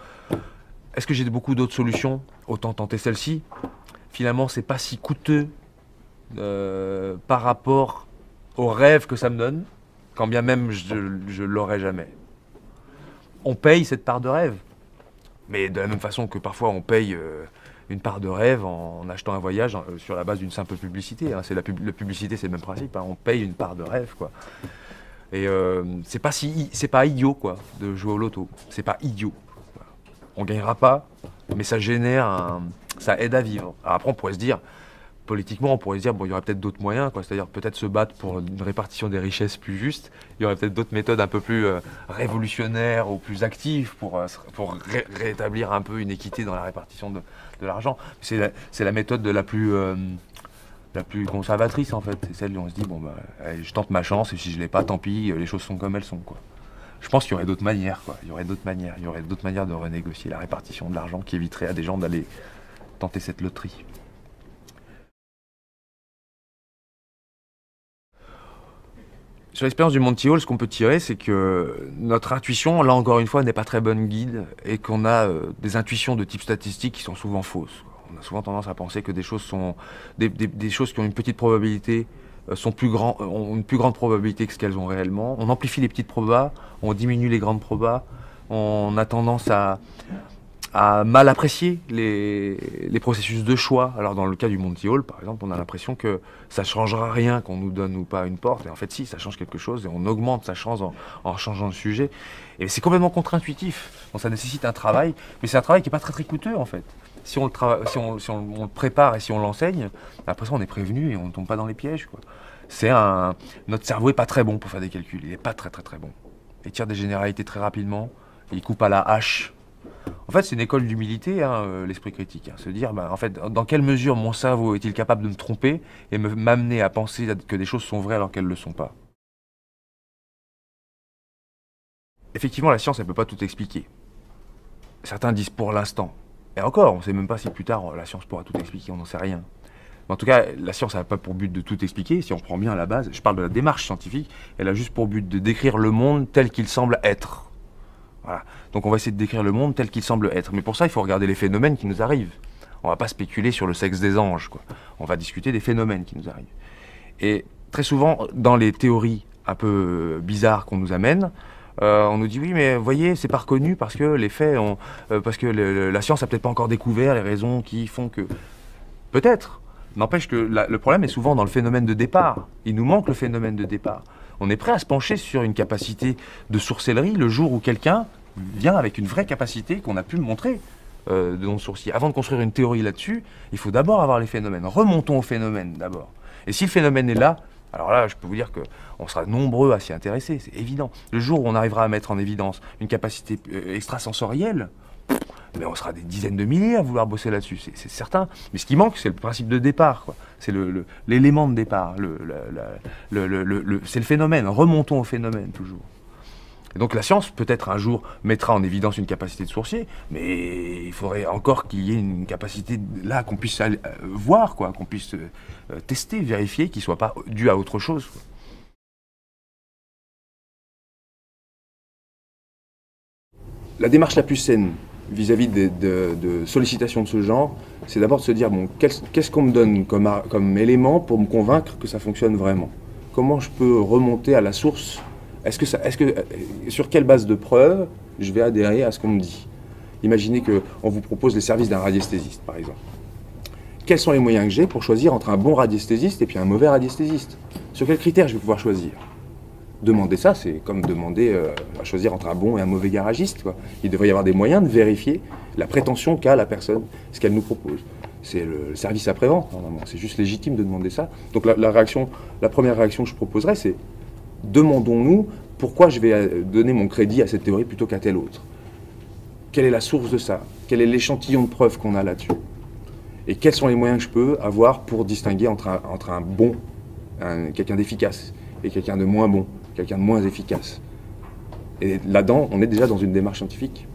est-ce que j'ai beaucoup d'autres solutions? Autant tenter celle-ci. Finalement, c'est pas si coûteux par rapport au rêve que ça me donne, quand bien même je l'aurais jamais. On paye cette part de rêve, mais de la même façon que parfois on paye une part de rêve en achetant un voyage sur la base d'une simple publicité, hein. La publicité, c'est le même principe, hein. On paye une part de rêve, quoi. Et c'est pas idiot, quoi, de jouer au loto. C'est pas idiot. On gagnera pas, mais ça ça aide à vivre. Alors après, on pourrait se dire, politiquement, on pourrait se dire, bon, il y aurait peut-être d'autres moyens, quoi. C'est-à-dire peut-être se battre pour une répartition des richesses plus juste. Il y aurait peut-être d'autres méthodes un peu plus révolutionnaires ou plus actives pour rétablir un peu une équité dans la répartition de l'argent. C'est la méthode la plus conservatrice, en fait. C'est celle où on se dit, bon, bah, allez, je tente ma chance et si je l'ai pas, tant pis, les choses sont comme elles sont, quoi. Je pense qu'il y aurait d'autres manières, quoi. Il y aurait d'autres manières de renégocier la répartition de l'argent qui éviterait à des gens d'aller tenter cette loterie. Sur l'expérience du Monty Hall, ce qu'on peut tirer, c'est que notre intuition, là encore une fois, n'est pas très bonne guide et qu'on a des intuitions de type statistique qui sont souvent fausses. On a souvent tendance à penser que des choses qui ont une petite probabilité ont une plus grande probabilité que ce qu'elles ont réellement. On amplifie les petites probas, on diminue les grandes probas, on a tendance à mal apprécier les processus de choix. Alors dans le cas du Monty Hall, par exemple, on a l'impression que ça ne changera rien qu'on nous donne ou pas une porte. Et en fait, si, ça change quelque chose et on augmente sa chance en changeant de sujet. Et c'est complètement contre-intuitif. Donc ça nécessite un travail, mais c'est un travail qui n'est pas très très coûteux en fait. Si on le prépare et si on l'enseigne, après ça on est prévenu et on ne tombe pas dans les pièges, quoi. Notre cerveau n'est pas très bon pour faire des calculs. Il n'est pas très très très bon. Il tire des généralités très rapidement, il coupe à la hache. En fait, c'est une école d'humilité, hein, l'esprit critique. Hein. Se dire, en fait, dans quelle mesure mon cerveau est-il capable de me tromper et m'amener à penser que des choses sont vraies alors qu'elles ne le sont pas. Effectivement, la science, elle ne peut pas tout expliquer. Certains disent pour l'instant. Et encore, on ne sait même pas si plus tard la science pourra tout expliquer, on n'en sait rien. Mais en tout cas, la science n'a pas pour but de tout expliquer. Si on prend bien à la base, je parle de la démarche scientifique, elle a juste pour but de décrire le monde tel qu'il semble être. Voilà. Donc on va essayer de décrire le monde tel qu'il semble être. Mais pour ça, il faut regarder les phénomènes qui nous arrivent. On va pas spéculer sur le sexe des anges, quoi. On va discuter des phénomènes qui nous arrivent. Et très souvent, dans les théories un peu bizarres qu'on nous amène, on nous dit oui, mais voyez, c'est pas reconnu parce que les faits parce que la science a peut-être pas encore découvert les raisons qui font que. Peut-être. N'empêche que le problème est souvent dans le phénomène de départ. Il nous manque le phénomène de départ. On est prêt à se pencher sur une capacité de sorcellerie le jour où quelqu'un vient avec une vraie capacité qu'on a pu montrer de non-sourcier. Avant de construire une théorie là-dessus, il faut d'abord avoir les phénomènes. Remontons au phénomène d'abord. Et si le phénomène est là, alors là, je peux vous dire qu'on sera nombreux à s'y intéresser, c'est évident. Le jour où on arrivera à mettre en évidence une capacité extrasensorielle, mais on sera des dizaines de milliers à vouloir bosser là-dessus, c'est certain. Mais ce qui manque, c'est le principe de départ, quoi. C'est l'élément de départ, c'est le phénomène. Remontons au phénomène, toujours. Et donc la science, peut-être un jour, mettra en évidence une capacité de sourcier, mais il faudrait encore qu'il y ait une capacité là qu'on puisse voir, quoi, qu'on puisse tester, vérifier, qui ne soit pas due à autre chose, quoi. La démarche la plus saine vis-à-vis de sollicitations de ce genre, c'est d'abord de se dire, bon, qu'est-ce qu'on me donne comme élément pour me convaincre que ça fonctionne vraiment? Comment je peux remonter à la source? Sur quelle base de preuves je vais adhérer à ce qu'on me dit? Imaginez qu'on vous propose les services d'un radiesthésiste, par exemple. Quels sont les moyens que j'ai pour choisir entre un bon radiesthésiste et puis un mauvais radiesthésiste? Sur quels critères je vais pouvoir choisir? Demander ça, c'est comme demander à choisir entre un bon et un mauvais garagiste, quoi. Il devrait y avoir des moyens de vérifier la prétention qu'a la personne, ce qu'elle nous propose. C'est le service après-vente, normalement. C'est juste légitime de demander ça. Donc la première réaction que je proposerais, c'est demandons-nous pourquoi je vais donner mon crédit à cette théorie plutôt qu'à telle autre. Quelle est la source de ça? Quel est l'échantillon de preuves qu'on a là-dessus? Et quels sont les moyens que je peux avoir pour distinguer entre un bon, quelqu'un d'efficace, et quelqu'un de moins bon, quelqu'un de moins efficace? Et là-dedans, on est déjà dans une démarche scientifique.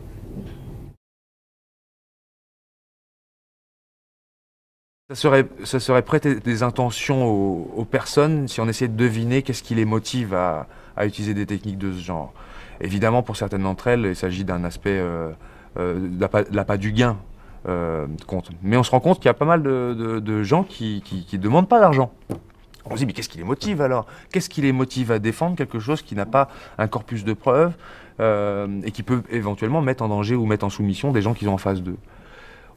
Ça serait prêter des intentions aux personnes si on essayait de deviner qu'est-ce qui les motive à utiliser des techniques de ce genre. Évidemment, pour certaines d'entre elles, il s'agit d'un aspect de l'appât du gain compte. Mais on se rend compte qu'il y a pas mal de gens qui demandent pas d'argent. On se dit, mais qu'est-ce qui les motive alors? Qu'est-ce qui les motive à défendre quelque chose qui n'a pas un corpus de preuves et qui peut éventuellement mettre en danger ou mettre en soumission des gens qui sont en face d'eux?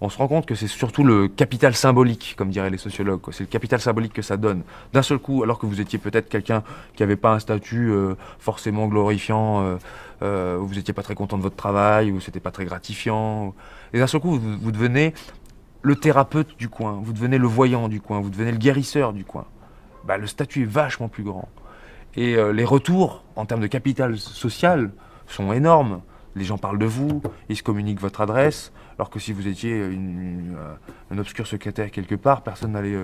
On se rend compte que c'est surtout le capital symbolique, comme diraient les sociologues, quoi. C'est le capital symbolique que ça donne. D'un seul coup, alors que vous étiez peut-être quelqu'un qui n'avait pas un statut forcément glorifiant, où vous n'étiez pas très content de votre travail, où c'était pas très gratifiant, et d'un seul coup, vous devenez le thérapeute du coin, vous devenez le voyant du coin, vous devenez le guérisseur du coin. Bah, le statut est vachement plus grand. Et les retours, en termes de capital social, sont énormes. Les gens parlent de vous, ils se communiquent votre adresse, alors que si vous étiez un obscur secrétaire quelque part, personne n'allait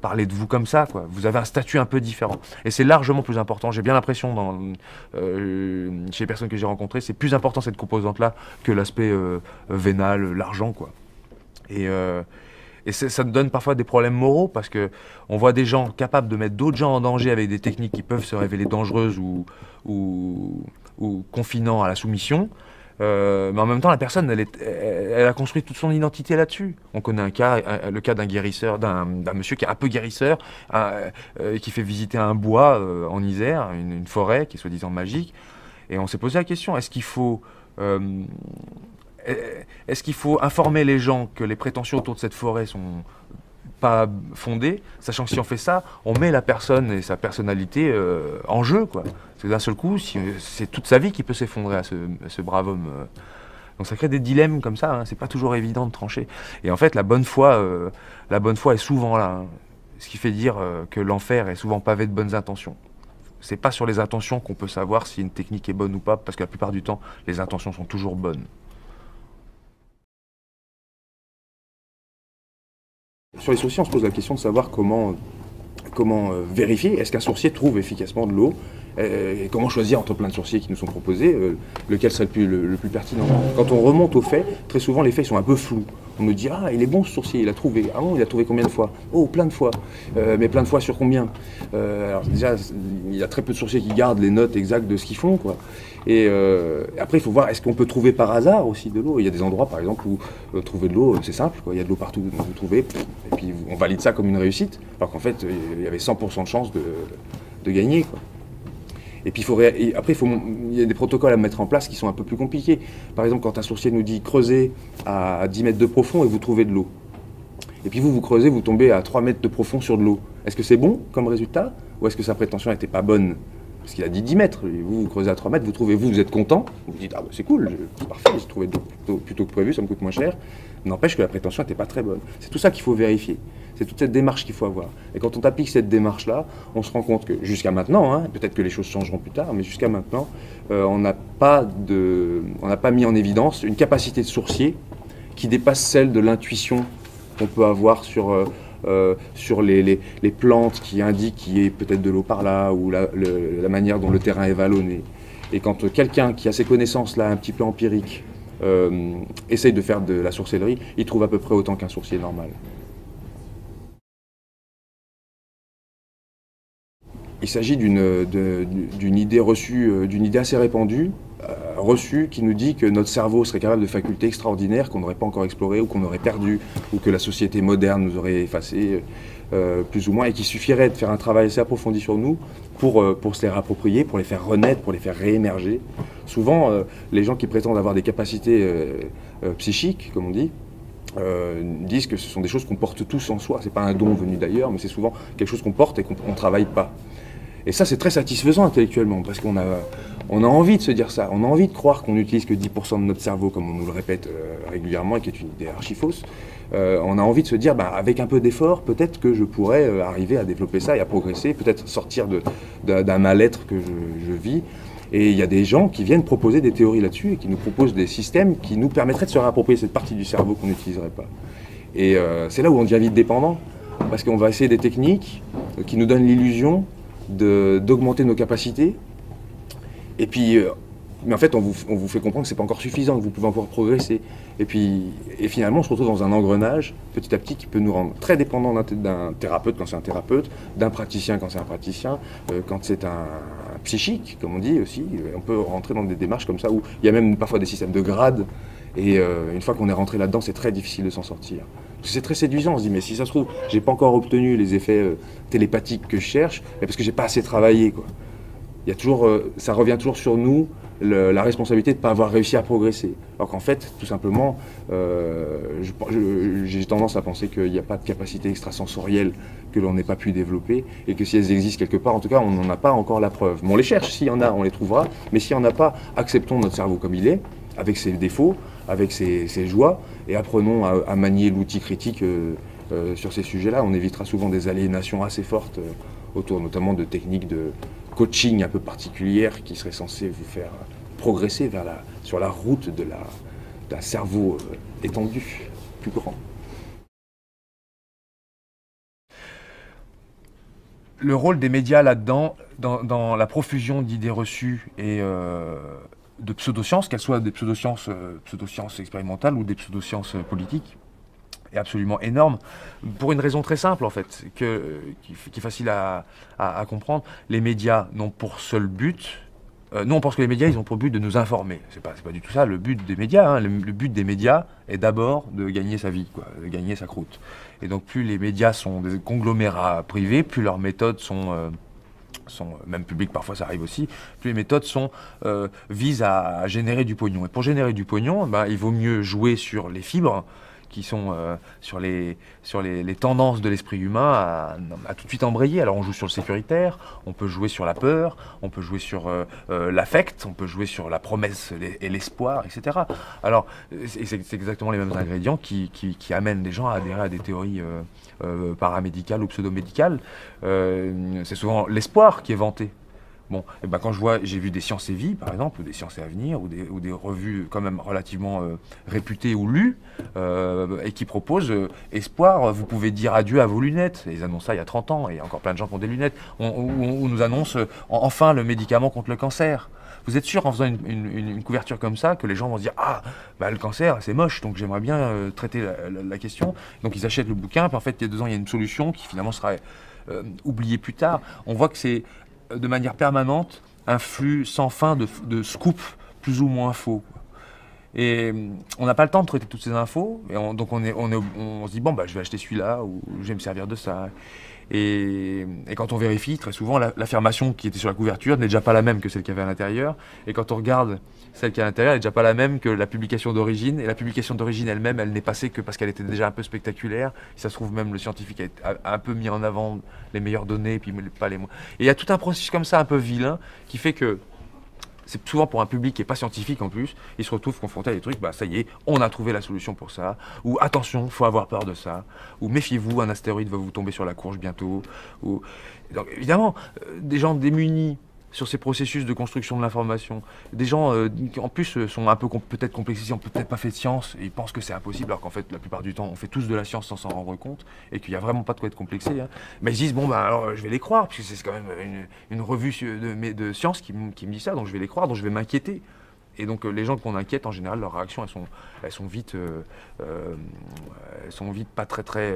parler de vous comme ça, quoi. Vous avez un statut un peu différent. Et c'est largement plus important. J'ai bien l'impression, chez les personnes que j'ai rencontrées, c'est plus important cette composante-là que l'aspect vénal, l'argent, quoi. Et ça nous donne parfois des problèmes moraux, parce qu'on voit des gens capables de mettre d'autres gens en danger avec des techniques qui peuvent se révéler dangereuses ou confinant à la soumission, mais en même temps la personne elle a construit toute son identité là-dessus. On connaît le cas d'un guérisseur, d'un monsieur qui est un peu guérisseur, qui fait visiter un bois en Isère, une forêt qui est soi-disant magique, et on s'est posé la question, est-ce qu'il faut informer les gens que les prétentions autour de cette forêt sont pas fondées, sachant que si on fait ça, on met la personne et sa personnalité en jeu, quoi. Parce que d'un seul coup, c'est toute sa vie qui peut s'effondrer à ce brave homme. Donc ça crée des dilemmes comme ça, hein. C'est pas toujours évident de trancher. Et en fait, la bonne foi est souvent là, hein. Ce qui fait dire que l'enfer est souvent pavé de bonnes intentions. C'est pas sur les intentions qu'on peut savoir si une technique est bonne ou pas, parce que la plupart du temps, les intentions sont toujours bonnes. Sur les sourciers, on se pose la question de savoir comment vérifier. Est-ce qu'un sourcier trouve efficacement de l'eau? Et comment choisir entre plein de sorciers qui nous sont proposés, lequel serait le plus pertinent? Quand on remonte aux faits, très souvent les faits sont un peu flous. On me dit, ah, il est bon ce sorcier, il a trouvé. Ah bon, il a trouvé combien de fois? Oh, plein de fois. Mais plein de fois sur combien? Alors déjà, il y a très peu de sorciers qui gardent les notes exactes de ce qu'ils font, quoi. Et après, il faut voir, est-ce qu'on peut trouver par hasard aussi de l'eau? Il y a des endroits, par exemple, où trouver de l'eau, c'est simple, quoi. Il y a de l'eau partout, vous trouvez, et puis on valide ça comme une réussite, alors qu'en fait, il y avait 100% de chance de gagner, quoi. Et puis après, il y a des protocoles à mettre en place qui sont un peu plus compliqués. Par exemple, quand un sourcier nous dit creusez à 10 mètres de profond et vous trouvez de l'eau. Et puis vous creusez, vous tombez à 3 mètres de profond sur de l'eau. Est-ce que c'est bon comme résultat? Ou est-ce que sa prétention n'était pas bonne? Parce qu'il a dit 10 mètres. Et vous creusez à 3 mètres, vous trouvez, vous êtes content. Vous vous dites, ah bah, c'est cool, c'est parfait, j'ai trouvé de l'eau plutôt que prévu, ça me coûte moins cher. N'empêche que la prétention n'était pas très bonne. C'est tout ça qu'il faut vérifier. C'est toute cette démarche qu'il faut avoir. Et quand on applique cette démarche-là, on se rend compte que jusqu'à maintenant, hein, peut-être que les choses changeront plus tard, mais jusqu'à maintenant, on n'a pas mis en évidence une capacité de sourcier qui dépasse celle de l'intuition qu'on peut avoir sur les plantes qui indiquent qu'il y ait peut-être de l'eau par là, ou la manière dont le terrain est vallonné. Et quand quelqu'un qui a ces connaissances-là un petit peu empiriques essaye de faire de la sorcellerie, il trouve à peu près autant qu'un sourcier normal. Il s'agit d'une idée reçue, d'une idée assez répandue, reçue, qui nous dit que notre cerveau serait capable de facultés extraordinaires qu'on n'aurait pas encore explorées ou qu'on aurait perdues, ou que la société moderne nous aurait effacées, plus ou moins, et qu'il suffirait de faire un travail assez approfondi sur nous pour se les réapproprier, pour les faire renaître, pour les faire réémerger. Souvent, les gens qui prétendent avoir des capacités psychiques, comme on dit, disent que ce sont des choses qu'on porte tous en soi. C'est pas un don venu d'ailleurs, mais c'est souvent quelque chose qu'on porte et qu'on ne travaille pas. Et ça, c'est très satisfaisant intellectuellement, parce qu'on a envie de se dire ça. On a envie de croire qu'on n'utilise que 10% de notre cerveau, comme on nous le répète régulièrement, et qui est une idée archi-fausse. On a envie de se dire, bah, avec un peu d'effort, peut-être que je pourrais arriver à développer ça et à progresser, peut-être sortir d'un mal-être que je vis. Et il y a des gens qui viennent proposer des théories là-dessus, et qui nous proposent des systèmes qui nous permettraient de se réapproprier cette partie du cerveau qu'on n'utiliserait pas. Et c'est là où on devient vite dépendant, parce qu'on va essayer des techniques qui nous donnent l'illusion d'augmenter nos capacités, et puis, mais en fait on vous fait comprendre que c'est pas encore suffisant, que vous pouvez encore progresser, et finalement on se retrouve dans un engrenage petit à petit qui peut nous rendre très dépendants d'un thérapeute quand c'est un thérapeute, d'un praticien quand c'est un praticien, quand c'est un psychique, comme on dit aussi, on peut rentrer dans des démarches comme ça où il y a même parfois des systèmes de grades, et une fois qu'on est rentré là-dedans, c'est très difficile de s'en sortir. C'est très séduisant, on se dit, mais si ça se trouve, j'ai pas encore obtenu les effets télépathiques que je cherche, mais parce que j'ai pas assez travaillé, quoi. Il y a toujours, ça revient toujours sur nous, la responsabilité de ne pas avoir réussi à progresser. Alors qu'en fait, tout simplement, j'ai tendance à penser qu'il n'y a pas de capacité extrasensorielle que l'on n'ait pas pu développer, et que si elles existent quelque part, en tout cas, on n'en a pas encore la preuve. Mais on les cherche, s'il y en a, on les trouvera, mais s'il n'y en a pas, acceptons notre cerveau comme il est, avec ses défauts, avec ses joies, et apprenons à manier l'outil critique sur ces sujets-là. On évitera souvent des aliénations assez fortes autour notamment de techniques de coaching un peu particulières qui seraient censées vous faire progresser sur la route d'un cerveau étendu, plus grand. Le rôle des médias là-dedans, dans la profusion d'idées reçues et de pseudosciences, qu'elles soient des pseudosciences expérimentales ou des pseudosciences politiques, est absolument énorme, pour une raison très simple en fait, qui est facile à comprendre. Les médias n'ont pour seul but, nous on pense que les médias ils ont pour but de nous informer, c'est pas du tout ça le but des médias, hein. Le but des médias est d'abord de gagner sa vie, quoi, de gagner sa croûte. Et donc plus les médias sont des conglomérats privés, plus leurs méthodes sont même publiques, parfois ça arrive aussi, plus les méthodes visent à générer du pognon. Et pour générer du pognon, il vaut mieux jouer sur les fibres, qui sont sur les tendances de l'esprit humain à tout de suite embrayer. Alors on joue sur le sécuritaire, on peut jouer sur la peur, on peut jouer sur l'affect, on peut jouer sur la promesse et l'espoir, etc. Alors c'est exactement les mêmes ingrédients qui amènent les gens à adhérer à des théories paramédicales ou pseudo-médicales. C'est souvent l'espoir qui est vanté. Bon, et ben quand j'ai vu des Sciences et Vie, par exemple, ou des Sciences et Avenir, ou des revues quand même relativement réputées ou lues, et qui proposent Espoir, vous pouvez dire adieu à vos lunettes. Et ils annoncent ça il y a 30 ans, et il y a encore plein de gens qui ont des lunettes. On nous annonce enfin le médicament contre le cancer. Vous êtes sûr, en faisant une couverture comme ça, que les gens vont se dire ah, bah, le cancer, c'est moche, donc j'aimerais bien traiter la question. Donc ils achètent le bouquin, puis en fait, il y a 2 ans, il y a une solution qui finalement sera oubliée plus tard. On voit que c'est de manière permanente un flux sans fin de scoops plus ou moins faux. Et on n'a pas le temps de traiter toutes ces infos, et donc on se dit bon, bah, je vais acheter celui-là, ou je vais me servir de ça. Et quand on vérifie, très souvent, l'affirmation qui était sur la couverture n'est déjà pas la même que celle qu'il y avait à l'intérieur. Et quand on regarde celle qui est à l'intérieur, elle n'est déjà pas la même que la publication d'origine. Et la publication d'origine elle-même, elle n'est passée que parce qu'elle était déjà un peu spectaculaire. Si ça se trouve, même le scientifique a un peu mis en avant les meilleures données, et puis pas les moins. Et il y a tout un processus comme ça, un peu vilain, qui fait que c'est souvent pour un public qui n'est pas scientifique en plus, ils se retrouvent confrontés à des trucs, bah ça y est, on a trouvé la solution pour ça, ou attention, il faut avoir peur de ça, ou méfiez-vous, un astéroïde va vous tomber sur la courge bientôt. Ou... Donc évidemment, des gens démunis sur ces processus de construction de l'information, des gens qui en plus sont un peu peut-être complexisés, n'ont peut-être pas fait de science, et ils pensent que c'est impossible, alors qu'en fait la plupart du temps on fait tous de la science sans s'en rendre compte, et qu'il n'y a vraiment pas de quoi être complexé. Hein. Mais ils se disent bon ben alors je vais les croire, puisque c'est quand même une revue de science qui me dit ça, donc je vais les croire, donc je vais m'inquiéter. Et donc les gens qu'on inquiète, en général, leurs réactions, elles sont vite pas très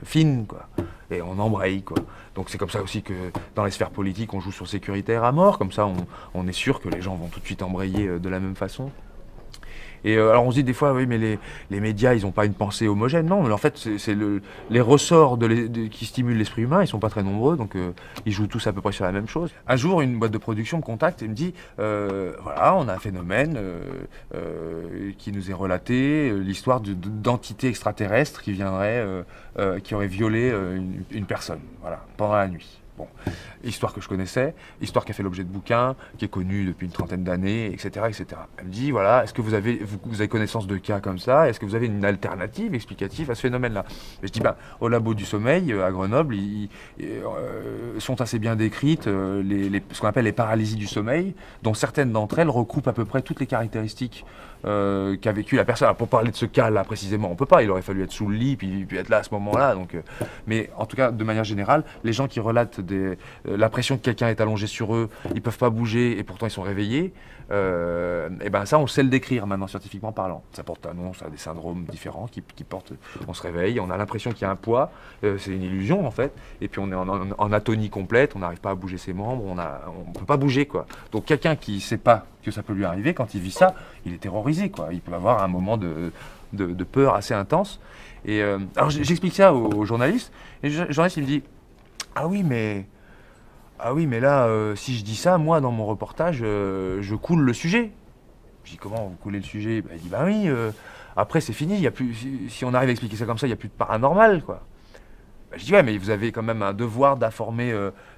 fines, quoi. Et on embraye, quoi. Donc c'est comme ça aussi que dans les sphères politiques, on joue sur sécuritaire à mort. Comme ça, on est sûr que les gens vont tout de suite embrayer de la même façon. Et alors on se dit des fois, oui, mais les médias, ils n'ont pas une pensée homogène. Non, mais en fait, c'est les ressorts qui stimulent l'esprit humain, ils sont pas très nombreux, donc ils jouent tous à peu près sur la même chose. Un jour, une boîte de production me contacte et me dit, voilà, on a un phénomène qui nous est relaté, l'histoire d'entités extraterrestres qui qui auraient violé une personne, voilà, pendant la nuit. Bon, histoire que je connaissais, histoire qui a fait l'objet de bouquins, qui est connue depuis une trentaine d'années, etc., etc. Elle me dit, voilà, est-ce que vous avez connaissance de cas comme ça? Est-ce que vous avez une alternative explicative à ce phénomène-là? Et je dis, au labo du sommeil, à Grenoble, sont assez bien décrites ce qu'on appelle les paralysies du sommeil, dont certaines d'entre elles recoupent à peu près toutes les caractéristiques qu'a vécu la personne. Alors, pour parler de ce cas-là précisément, on ne peut pas, il aurait fallu être sous le lit, puis être là à ce moment-là. Mais en tout cas, de manière générale, les gens qui relatent l'impression que quelqu'un est allongé sur eux, ils ne peuvent pas bouger et pourtant ils sont réveillés, et ben ça on sait le décrire maintenant scientifiquement parlant. Ça porte un nom, ça a des syndromes différents qui portent, on se réveille, on a l'impression qu'il y a un poids, c'est une illusion en fait, et puis on est en atonie complète, on n'arrive pas à bouger ses membres, on ne peut pas bouger quoi. Donc quelqu'un qui ne sait pas que ça peut lui arriver, quand il vit ça, il est terrorisé quoi, il peut avoir un moment de peur assez intense. Et alors j'explique ça aux journalistes, et le journaliste il me dit ah oui mais là si je dis ça, moi dans mon reportage je coule le sujet. Je dis comment vous coulez le sujet? Il dit bah oui, après c'est fini, y a plus, si on arrive à expliquer ça comme ça, il n'y a plus de paranormal quoi. Je dis ouais mais vous avez quand même un devoir d'informer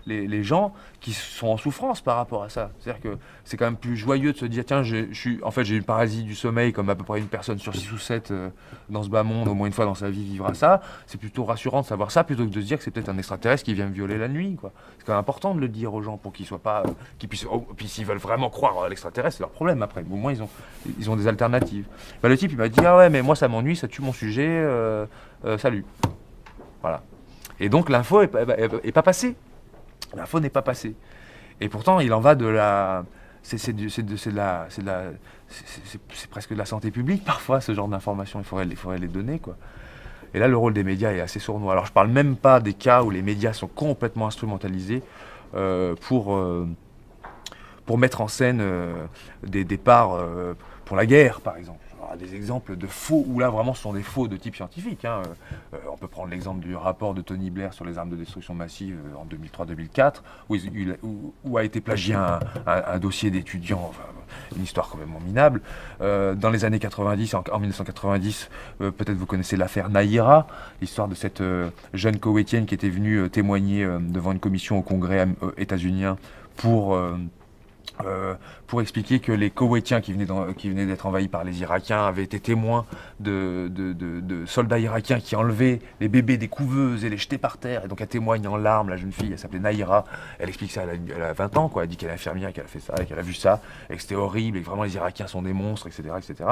les gens qui sont en souffrance par rapport à ça. C'est-à-dire que c'est quand même plus joyeux de se dire tiens j'ai une paralysie du sommeil comme à peu près une personne sur 6 ou 7 dans ce bas monde, au moins une fois dans sa vie vivra ça. C'est plutôt rassurant de savoir ça plutôt que de se dire que c'est peut-être un extraterrestre qui vient me violer la nuit quoi. C'est quand même important de le dire aux gens pour qu'ils soient pas qu'ils puissent puis s'ils veulent vraiment croire à l'extraterrestre, c'est leur problème après. Au moins ils ont des alternatives. Le type il m'a dit ah ouais mais moi ça m'ennuie, ça tue mon sujet, salut. Voilà. Et donc l'info est pas passée. L'info n'est pas passée. Et pourtant, il en va de la... C'est presque de la santé publique parfois, ce genre d'informations. Il faudrait les donner, quoi. Et là, le rôle des médias est assez sournois. Alors, je parle même pas des cas où les médias sont complètement instrumentalisés pour mettre en scène des départs pour la guerre, par exemple. Des exemples de faux, où là vraiment ce sont des faux de type scientifique. Hein. On peut prendre l'exemple du rapport de Tony Blair sur les armes de destruction massive en 2003-2004, où a été plagié un dossier d'étudiant, enfin, une histoire complètement minable. Dans les années 90, en 1990, peut-être vous connaissez l'affaire Naïra, l'histoire de cette jeune koweïtienne qui était venue témoigner devant une commission au Congrès états-unien pour pour expliquer que les Koweïtiens qui venaient d'être envahis par les Irakiens avaient été témoins de soldats irakiens qui enlevaient les bébés des couveuses et les jetaient par terre. Et donc elle témoigne en larmes, la jeune fille, elle s'appelait Naïra, elle explique ça, elle a 20 ans, quoi. Elle dit qu'elle est infirmière, qu'elle a fait ça, et qu'elle a vu ça, et que c'était horrible, et que vraiment les Irakiens sont des monstres, etc. etc.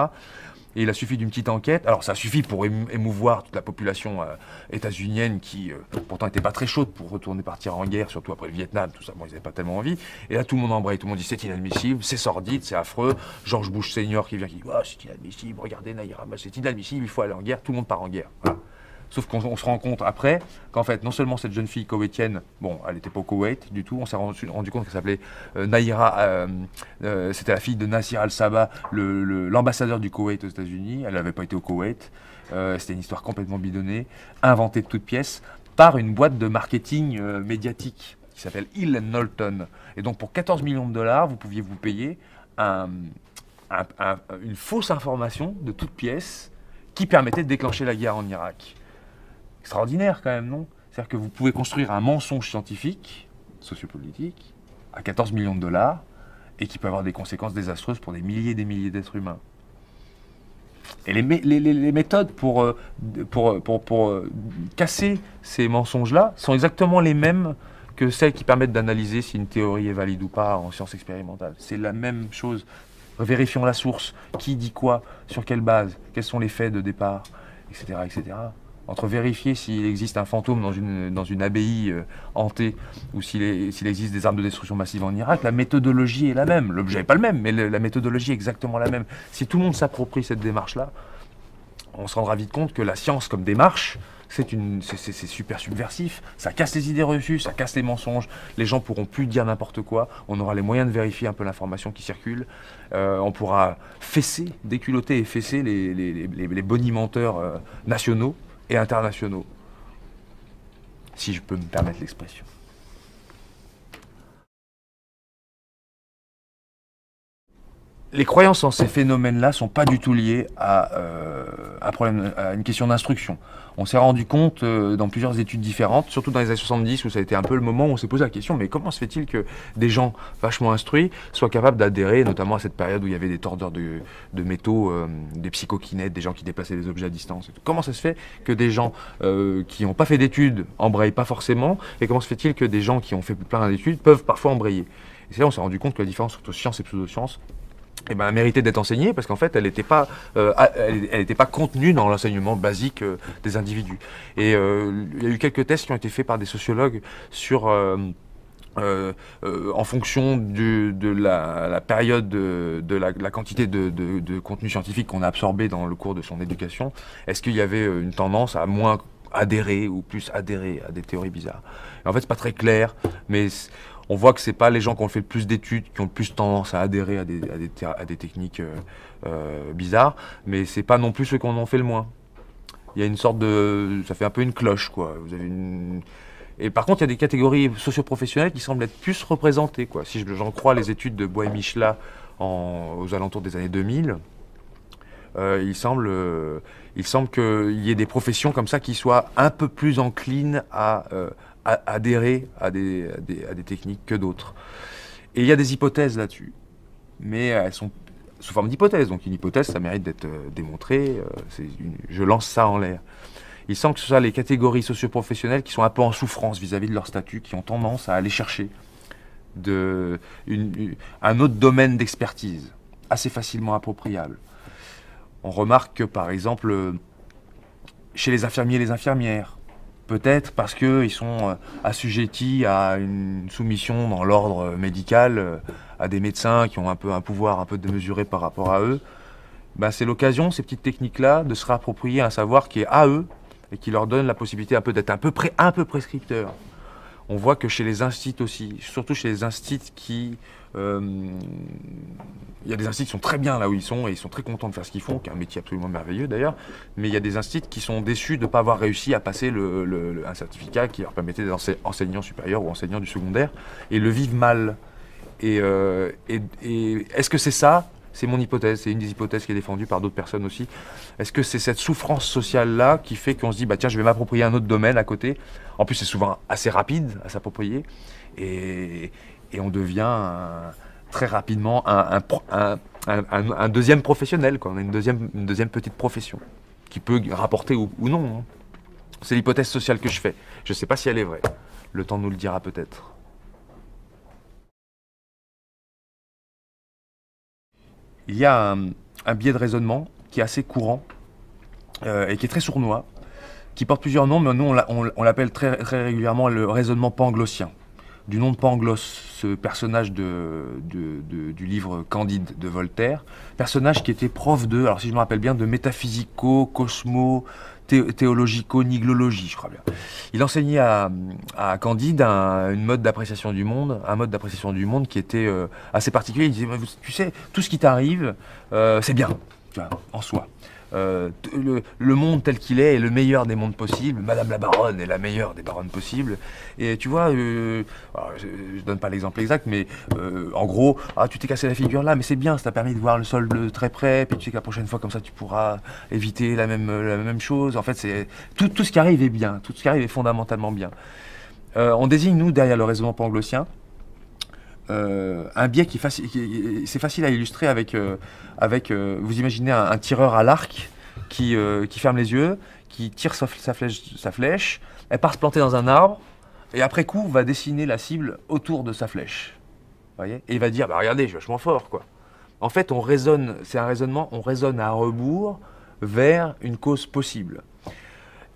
Et il a suffi d'une petite enquête. Alors ça suffit pour émouvoir toute la population états-unienne qui pourtant n'était pas très chaude pour retourner partir en guerre, surtout après le Vietnam, tout ça, bon, ils n'avaient pas tellement envie. Et là tout le monde embraye, tout le monde dit c'est inadmissible, c'est sordide, c'est affreux. George Bush senior qui vient, qui dit oh, c'est inadmissible, regardez Naïra, c'est inadmissible, il faut aller en guerre, tout le monde part en guerre. Voilà. Sauf qu'on se rend compte après qu'en fait, non seulement cette jeune fille koweïtienne, bon, elle n'était pas au Koweït du tout, on s'est rendu compte qu'elle s'appelait Naïra, c'était la fille de Nasir al-Sabah, l'ambassadeur du Koweït aux États-Unis. Elle n'avait pas été au Koweït. C'était une histoire complètement bidonnée, inventée de toutes pièces par une boîte de marketing médiatique qui s'appelle Hill & Knowlton. Et donc pour 14 millions de dollars, vous pouviez vous payer une fausse information de toutes pièces qui permettait de déclencher la guerre en Irak. Extraordinaire quand même, non? C'est-à-dire que vous pouvez construire un mensonge scientifique, sociopolitique, à 14 millions de dollars, et qui peut avoir des conséquences désastreuses pour des milliers et des milliers d'êtres humains. Et les méthodes pour casser ces mensonges-là sont exactement les mêmes que celles qui permettent d'analyser si une théorie est valide ou pas en sciences expérimentales. C'est la même chose. Vérifions la source, qui dit quoi, sur quelle base, quels sont les faits de départ, etc. etc. Entre vérifier s'il existe un fantôme dans une abbaye hantée ou s'il existe des armes de destruction massive en Irak, la méthodologie est la même. L'objet n'est pas le même, mais la méthodologie est exactement la même. Si tout le monde s'approprie cette démarche-là, on se rendra vite compte que la science comme démarche, c'est super subversif, ça casse les idées reçues, ça casse les mensonges, les gens pourront plus dire n'importe quoi, on aura les moyens de vérifier un peu l'information qui circule, on pourra fesser, déculotter et fesser les bonimenteurs nationaux et internationaux, si je peux me permettre l'expression. Les croyances en ces phénomènes-là ne sont pas du tout liées à une question d'instruction. On s'est rendu compte dans plusieurs études différentes, surtout dans les années 70, où ça a été un peu le moment où on s'est posé la question, mais comment se fait-il que des gens vachement instruits soient capables d'adhérer, notamment à cette période où il y avait des tordeurs de métaux, des psychokinètes, des gens qui déplaçaient des objets à distance. Comment ça se fait que des gens qui n'ont pas fait d'études embrayent pas forcément, et comment se fait-il que des gens qui ont fait plein d'études peuvent parfois embrayer? Et c'est là on s'est rendu compte que la différence entre science et pseudo-science, eh ben, elle méritait d'être enseignée parce qu'en fait, elle n'était pas contenue dans l'enseignement basique des individus. Et il y a eu quelques tests qui ont été faits par des sociologues sur, en fonction de la période, de la quantité de contenu scientifique qu'on a absorbé dans le cours de son éducation, est-ce qu'il y avait une tendance à moins adhérer ou plus adhérer à des théories bizarres. Et en fait, c'est pas très clair, mais on voit que c'est pas les gens qui ont fait le plus d'études qui ont le plus tendance à adhérer à des techniques bizarres, mais c'est pas non plus ceux qui en ont fait le moins. Il y a une sorte de... ça fait un peu une cloche, quoi. Vous avez une... Et par contre, il y a des catégories socioprofessionnelles qui semblent être plus représentées, quoi. Si j'en crois les études de Bois et Michelat aux alentours des années 2000, il semble qu'il y ait des professions comme ça qui soient un peu plus enclines à adhérer à des techniques que d'autres. Et il y a des hypothèses là-dessus, mais elles sont sous forme d'hypothèses. Donc une hypothèse, ça mérite d'être démontré. Je lance ça en l'air. Il semble que ce soit les catégories socioprofessionnelles qui sont un peu en souffrance vis-à-vis de leur statut, qui ont tendance à aller chercher un autre domaine d'expertise, assez facilement appropriable. On remarque que, par exemple, chez les infirmiers et les infirmières, peut-être parce qu'ils sont assujettis à une soumission dans l'ordre médical, à des médecins qui ont un peu un pouvoir un peu démesuré par rapport à eux, ben c'est l'occasion, ces petites techniques-là, de se réapproprier un savoir qui est à eux et qui leur donne la possibilité un peu d'être un peu prescripteur. On voit que chez les instituts aussi, surtout chez les instituts qui... il y a des instituts qui sont très bien là où ils sont et ils sont très contents de faire ce qu'ils font, qui est un métier absolument merveilleux d'ailleurs, mais il y a des instituts qui sont déçus de ne pas avoir réussi à passer un certificat qui leur permettait d'être enseignants supérieurs ou enseignants du secondaire, et le vivent mal. Et est-ce que c'est ça ? C'est mon hypothèse, c'est une des hypothèses qui est défendue par d'autres personnes aussi. Est-ce que c'est cette souffrance sociale-là qui fait qu'on se dit, bah tiens, je vais m'approprier un autre domaine à côté. En plus, c'est souvent assez rapide à s'approprier. Et on devient très rapidement un deuxième professionnel, quoi. On a une deuxième petite profession qui peut rapporter ou non, hein. C'est l'hypothèse sociale que je fais. Je ne sais pas si elle est vraie. Le temps nous le dira peut-être. Il y a un biais de raisonnement qui est assez courant et qui est très sournois, qui porte plusieurs noms, mais nous on l'appelle très, très régulièrement le raisonnement panglossien. Du nom de Pangloss, ce personnage du livre Candide de Voltaire, personnage qui était prof alors si je me rappelle bien, de métaphysico, cosmo, théologico-niglologie, je crois bien. Il enseignait à Candide une mode d'appréciation du monde, qui était assez particulier. Il disait, tu sais, tout ce qui t'arrive, c'est bien, tu vois, en soi. Le monde tel qu'il est le meilleur des mondes possibles. Madame la baronne est la meilleure des baronnes possibles. Et tu vois, je donne pas l'exemple exact, mais en gros, tu t'es cassé la figure là, mais c'est bien, ça t'a permis de voir le sol de très près, puis tu sais que la prochaine fois, comme ça, tu pourras éviter la même chose. En fait, c'est tout ce qui arrive est bien, tout ce qui arrive est fondamentalement bien. On désigne, nous, derrière le raisonnement panglossien, un biais c'est facile à illustrer avec vous imaginez un tireur à l'arc qui ferme les yeux, qui tire sa flèche, elle part se planter dans un arbre, et après coup va dessiner la cible autour de sa flèche. Voyez, et il va dire, bah regardez, je suis vachement fort, quoi. En fait, c'est un raisonnement, on raisonne à rebours vers une cause possible.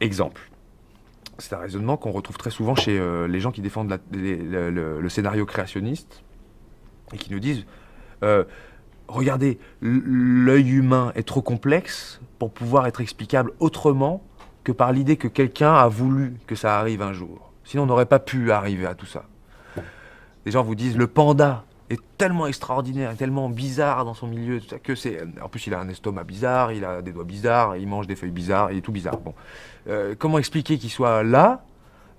Exemple. C'est un raisonnement qu'on retrouve très souvent chez les gens qui défendent le scénario créationniste et qui nous disent regardez, l'œil humain est trop complexe pour pouvoir être explicable autrement que par l'idée que quelqu'un a voulu que ça arrive un jour. Sinon, on n'aurait pas pu arriver à tout ça. Les gens vous disent le panda est tellement extraordinaire, tellement bizarre dans son milieu, que c'est. En plus, il a un estomac bizarre, il a des doigts bizarres, il mange des feuilles bizarres, il est tout bizarre. Bon. Comment expliquer qu'il soit là?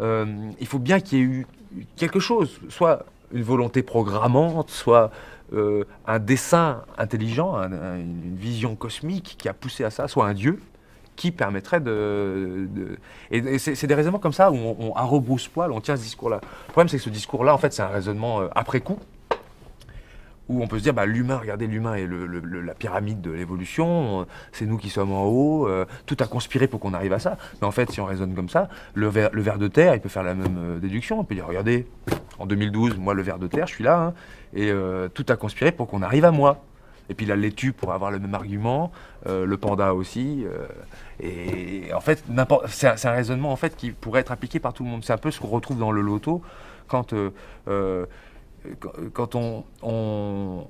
Il faut bien qu'il y ait eu quelque chose, soit une volonté programmante, soit un dessein intelligent, une vision cosmique qui a poussé à ça, soit un dieu qui permettrait Et c'est des raisonnements comme ça où à rebrousse-poil, on tient ce discours-là. Le problème, c'est que ce discours-là, en fait, c'est un raisonnement après coup, où on peut se dire, bah, l'humain, regardez, l'humain est la pyramide de l'évolution, c'est nous qui sommes en haut, tout a conspiré pour qu'on arrive à ça. Mais en fait, si on raisonne comme ça, le ver de terre, il peut faire la même déduction. On peut dire, regardez, en 2012, moi, le ver de terre, je suis là, hein, et tout a conspiré pour qu'on arrive à moi. Et puis la laitue pour avoir le même argument, le panda aussi. Et en fait, c'est un raisonnement en fait, qui pourrait être appliqué par tout le monde. C'est un peu ce qu'on retrouve dans le loto quand on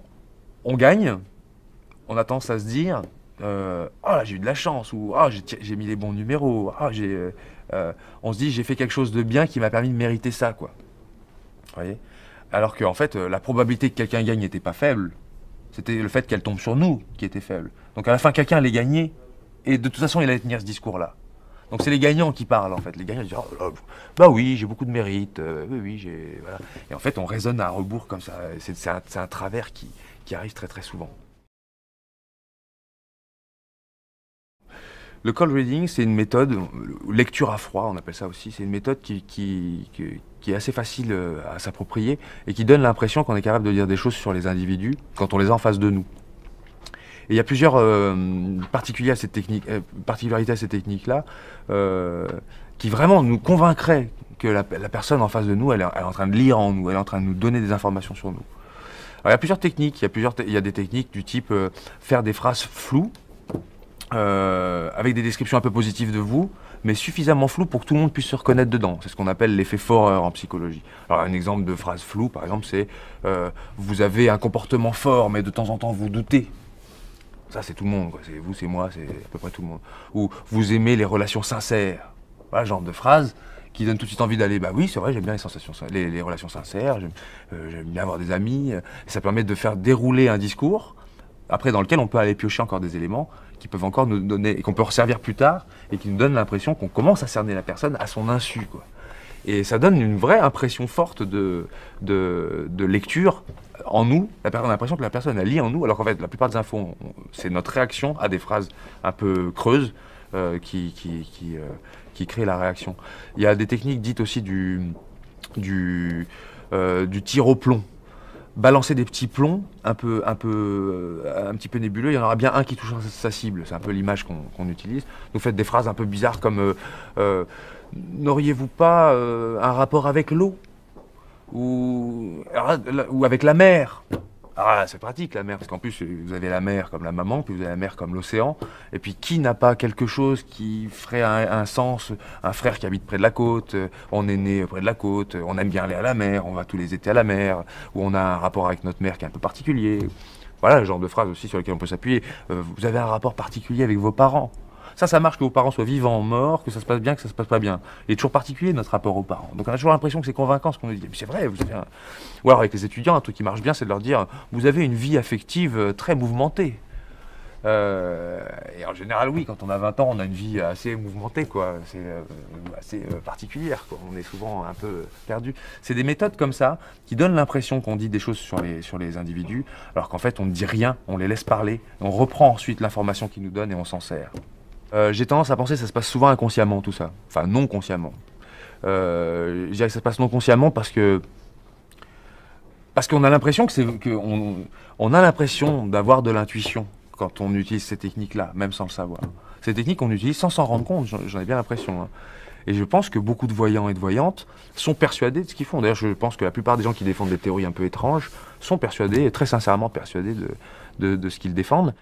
gagne, on a tendance à se dire oh là j'ai eu de la chance, ou oh, j'ai mis les bons numéros, on se dit j'ai fait quelque chose de bien qui m'a permis de mériter ça, quoi. Vous voyez, alors qu'en fait la probabilité que quelqu'un gagne n'était pas faible, c'était le fait qu'elle tombe sur nous qui était faible. Donc à la fin quelqu'un allait gagner, et de toute façon il allait tenir ce discours-là. Donc c'est les gagnants qui parlent, en fait. Les gagnants disent oh, bah oui, j'ai beaucoup de mérite, oui, j'ai... Voilà. Et en fait, on raisonne à rebours comme ça. C'est un travers qui arrive très très souvent. Le cold reading, c'est une méthode, lecture à froid, on appelle ça aussi, c'est une méthode qui est assez facile à s'approprier et qui donne l'impression qu'on est capable de dire des choses sur les individus quand on les a en face de nous. Et il y a plusieurs particularités à cette technique-là qui vraiment nous convaincraient que la personne en face de nous, elle est en train de lire en nous, elle est en train de nous donner des informations sur nous. Alors, il y a plusieurs techniques. Il y a des techniques du type faire des phrases floues, avec des descriptions un peu positives de vous, mais suffisamment floues pour que tout le monde puisse se reconnaître dedans. C'est ce qu'on appelle l'effet Forer en psychologie. Alors un exemple de phrase floue, par exemple, c'est vous avez un comportement fort, mais de temps en temps vous doutez. Ça, c'est tout le monde, quoi. C'est vous, c'est moi, c'est à peu près tout le monde. Ou vous aimez les relations sincères. Voilà, genre de phrase qui donne tout de suite envie d'aller, bah oui, c'est vrai, j'aime bien les relations sincères, j'aime bien avoir des amis. Et ça permet de faire dérouler un discours, après dans lequel on peut aller piocher encore des éléments qui peuvent encore nous donner, et qu'on peut resservir plus tard, et qui nous donnent l'impression qu'on commence à cerner la personne à son insu, quoi. Et ça donne une vraie impression forte de lecture en nous. On a l'impression que la personne a lit en nous, alors qu'en fait, la plupart des infos, c'est notre réaction à des phrases un peu creuses qui créent la réaction. Il y a des techniques dites aussi du tir au plomb. balancer des petits plombs un petit peu nébuleux, il y en aura bien un qui touchera sa cible. C'est un peu l'image qu'on utilise. Vous faites des phrases un peu bizarres comme n'auriez-vous pas un rapport avec l'eau ou avec la mer? Ah, c'est pratique la mer, parce qu'en plus vous avez la mer comme la maman, puis vous avez la mer comme l'océan. Et puis qui n'a pas quelque chose qui ferait un sens? Un frère qui habite près de la côte, on est né près de la côte, on aime bien aller à la mer, on va tous les étés à la mer, ou on a un rapport avec notre mère qui est un peu particulier. Voilà le genre de phrase aussi sur lesquelles on peut s'appuyer. Vous avez un rapport particulier avec vos parents. Ça marche que vos parents soient vivants ou morts, que ça se passe bien, que ça se passe pas bien. Il est toujours particulier notre rapport aux parents. Donc on a toujours l'impression que c'est convaincant ce qu'on nous dit. Mais c'est vrai, vous avez ou alors avec les étudiants, un truc qui marche bien, c'est de leur dire vous avez une vie affective très mouvementée. Et en général, oui, quand on a 20 ans, on a une vie assez mouvementée, quoi. C'est assez particulière, quoi. On est souvent un peu perdu. C'est des méthodes comme ça qui donnent l'impression qu'on dit des choses sur les individus, alors qu'en fait, on ne dit rien, on les laisse parler, on reprend ensuite l'information qu'ils nous donnent et on s'en sert. J'ai tendance à penser que ça se passe souvent inconsciemment, tout ça. Enfin, non consciemment. Je dirais que ça se passe non consciemment parce qu'on a l'impression on a l'impression d'avoir de l'intuition quand on utilise ces techniques-là, même sans le savoir. Ces techniques, on utilise sans s'en rendre compte, j'en ai bien l'impression. Hein. Et je pense que beaucoup de voyants et de voyantes sont persuadés de ce qu'ils font. D'ailleurs, je pense que la plupart des gens qui défendent des théories un peu étranges sont persuadés, très sincèrement persuadés de ce qu'ils défendent.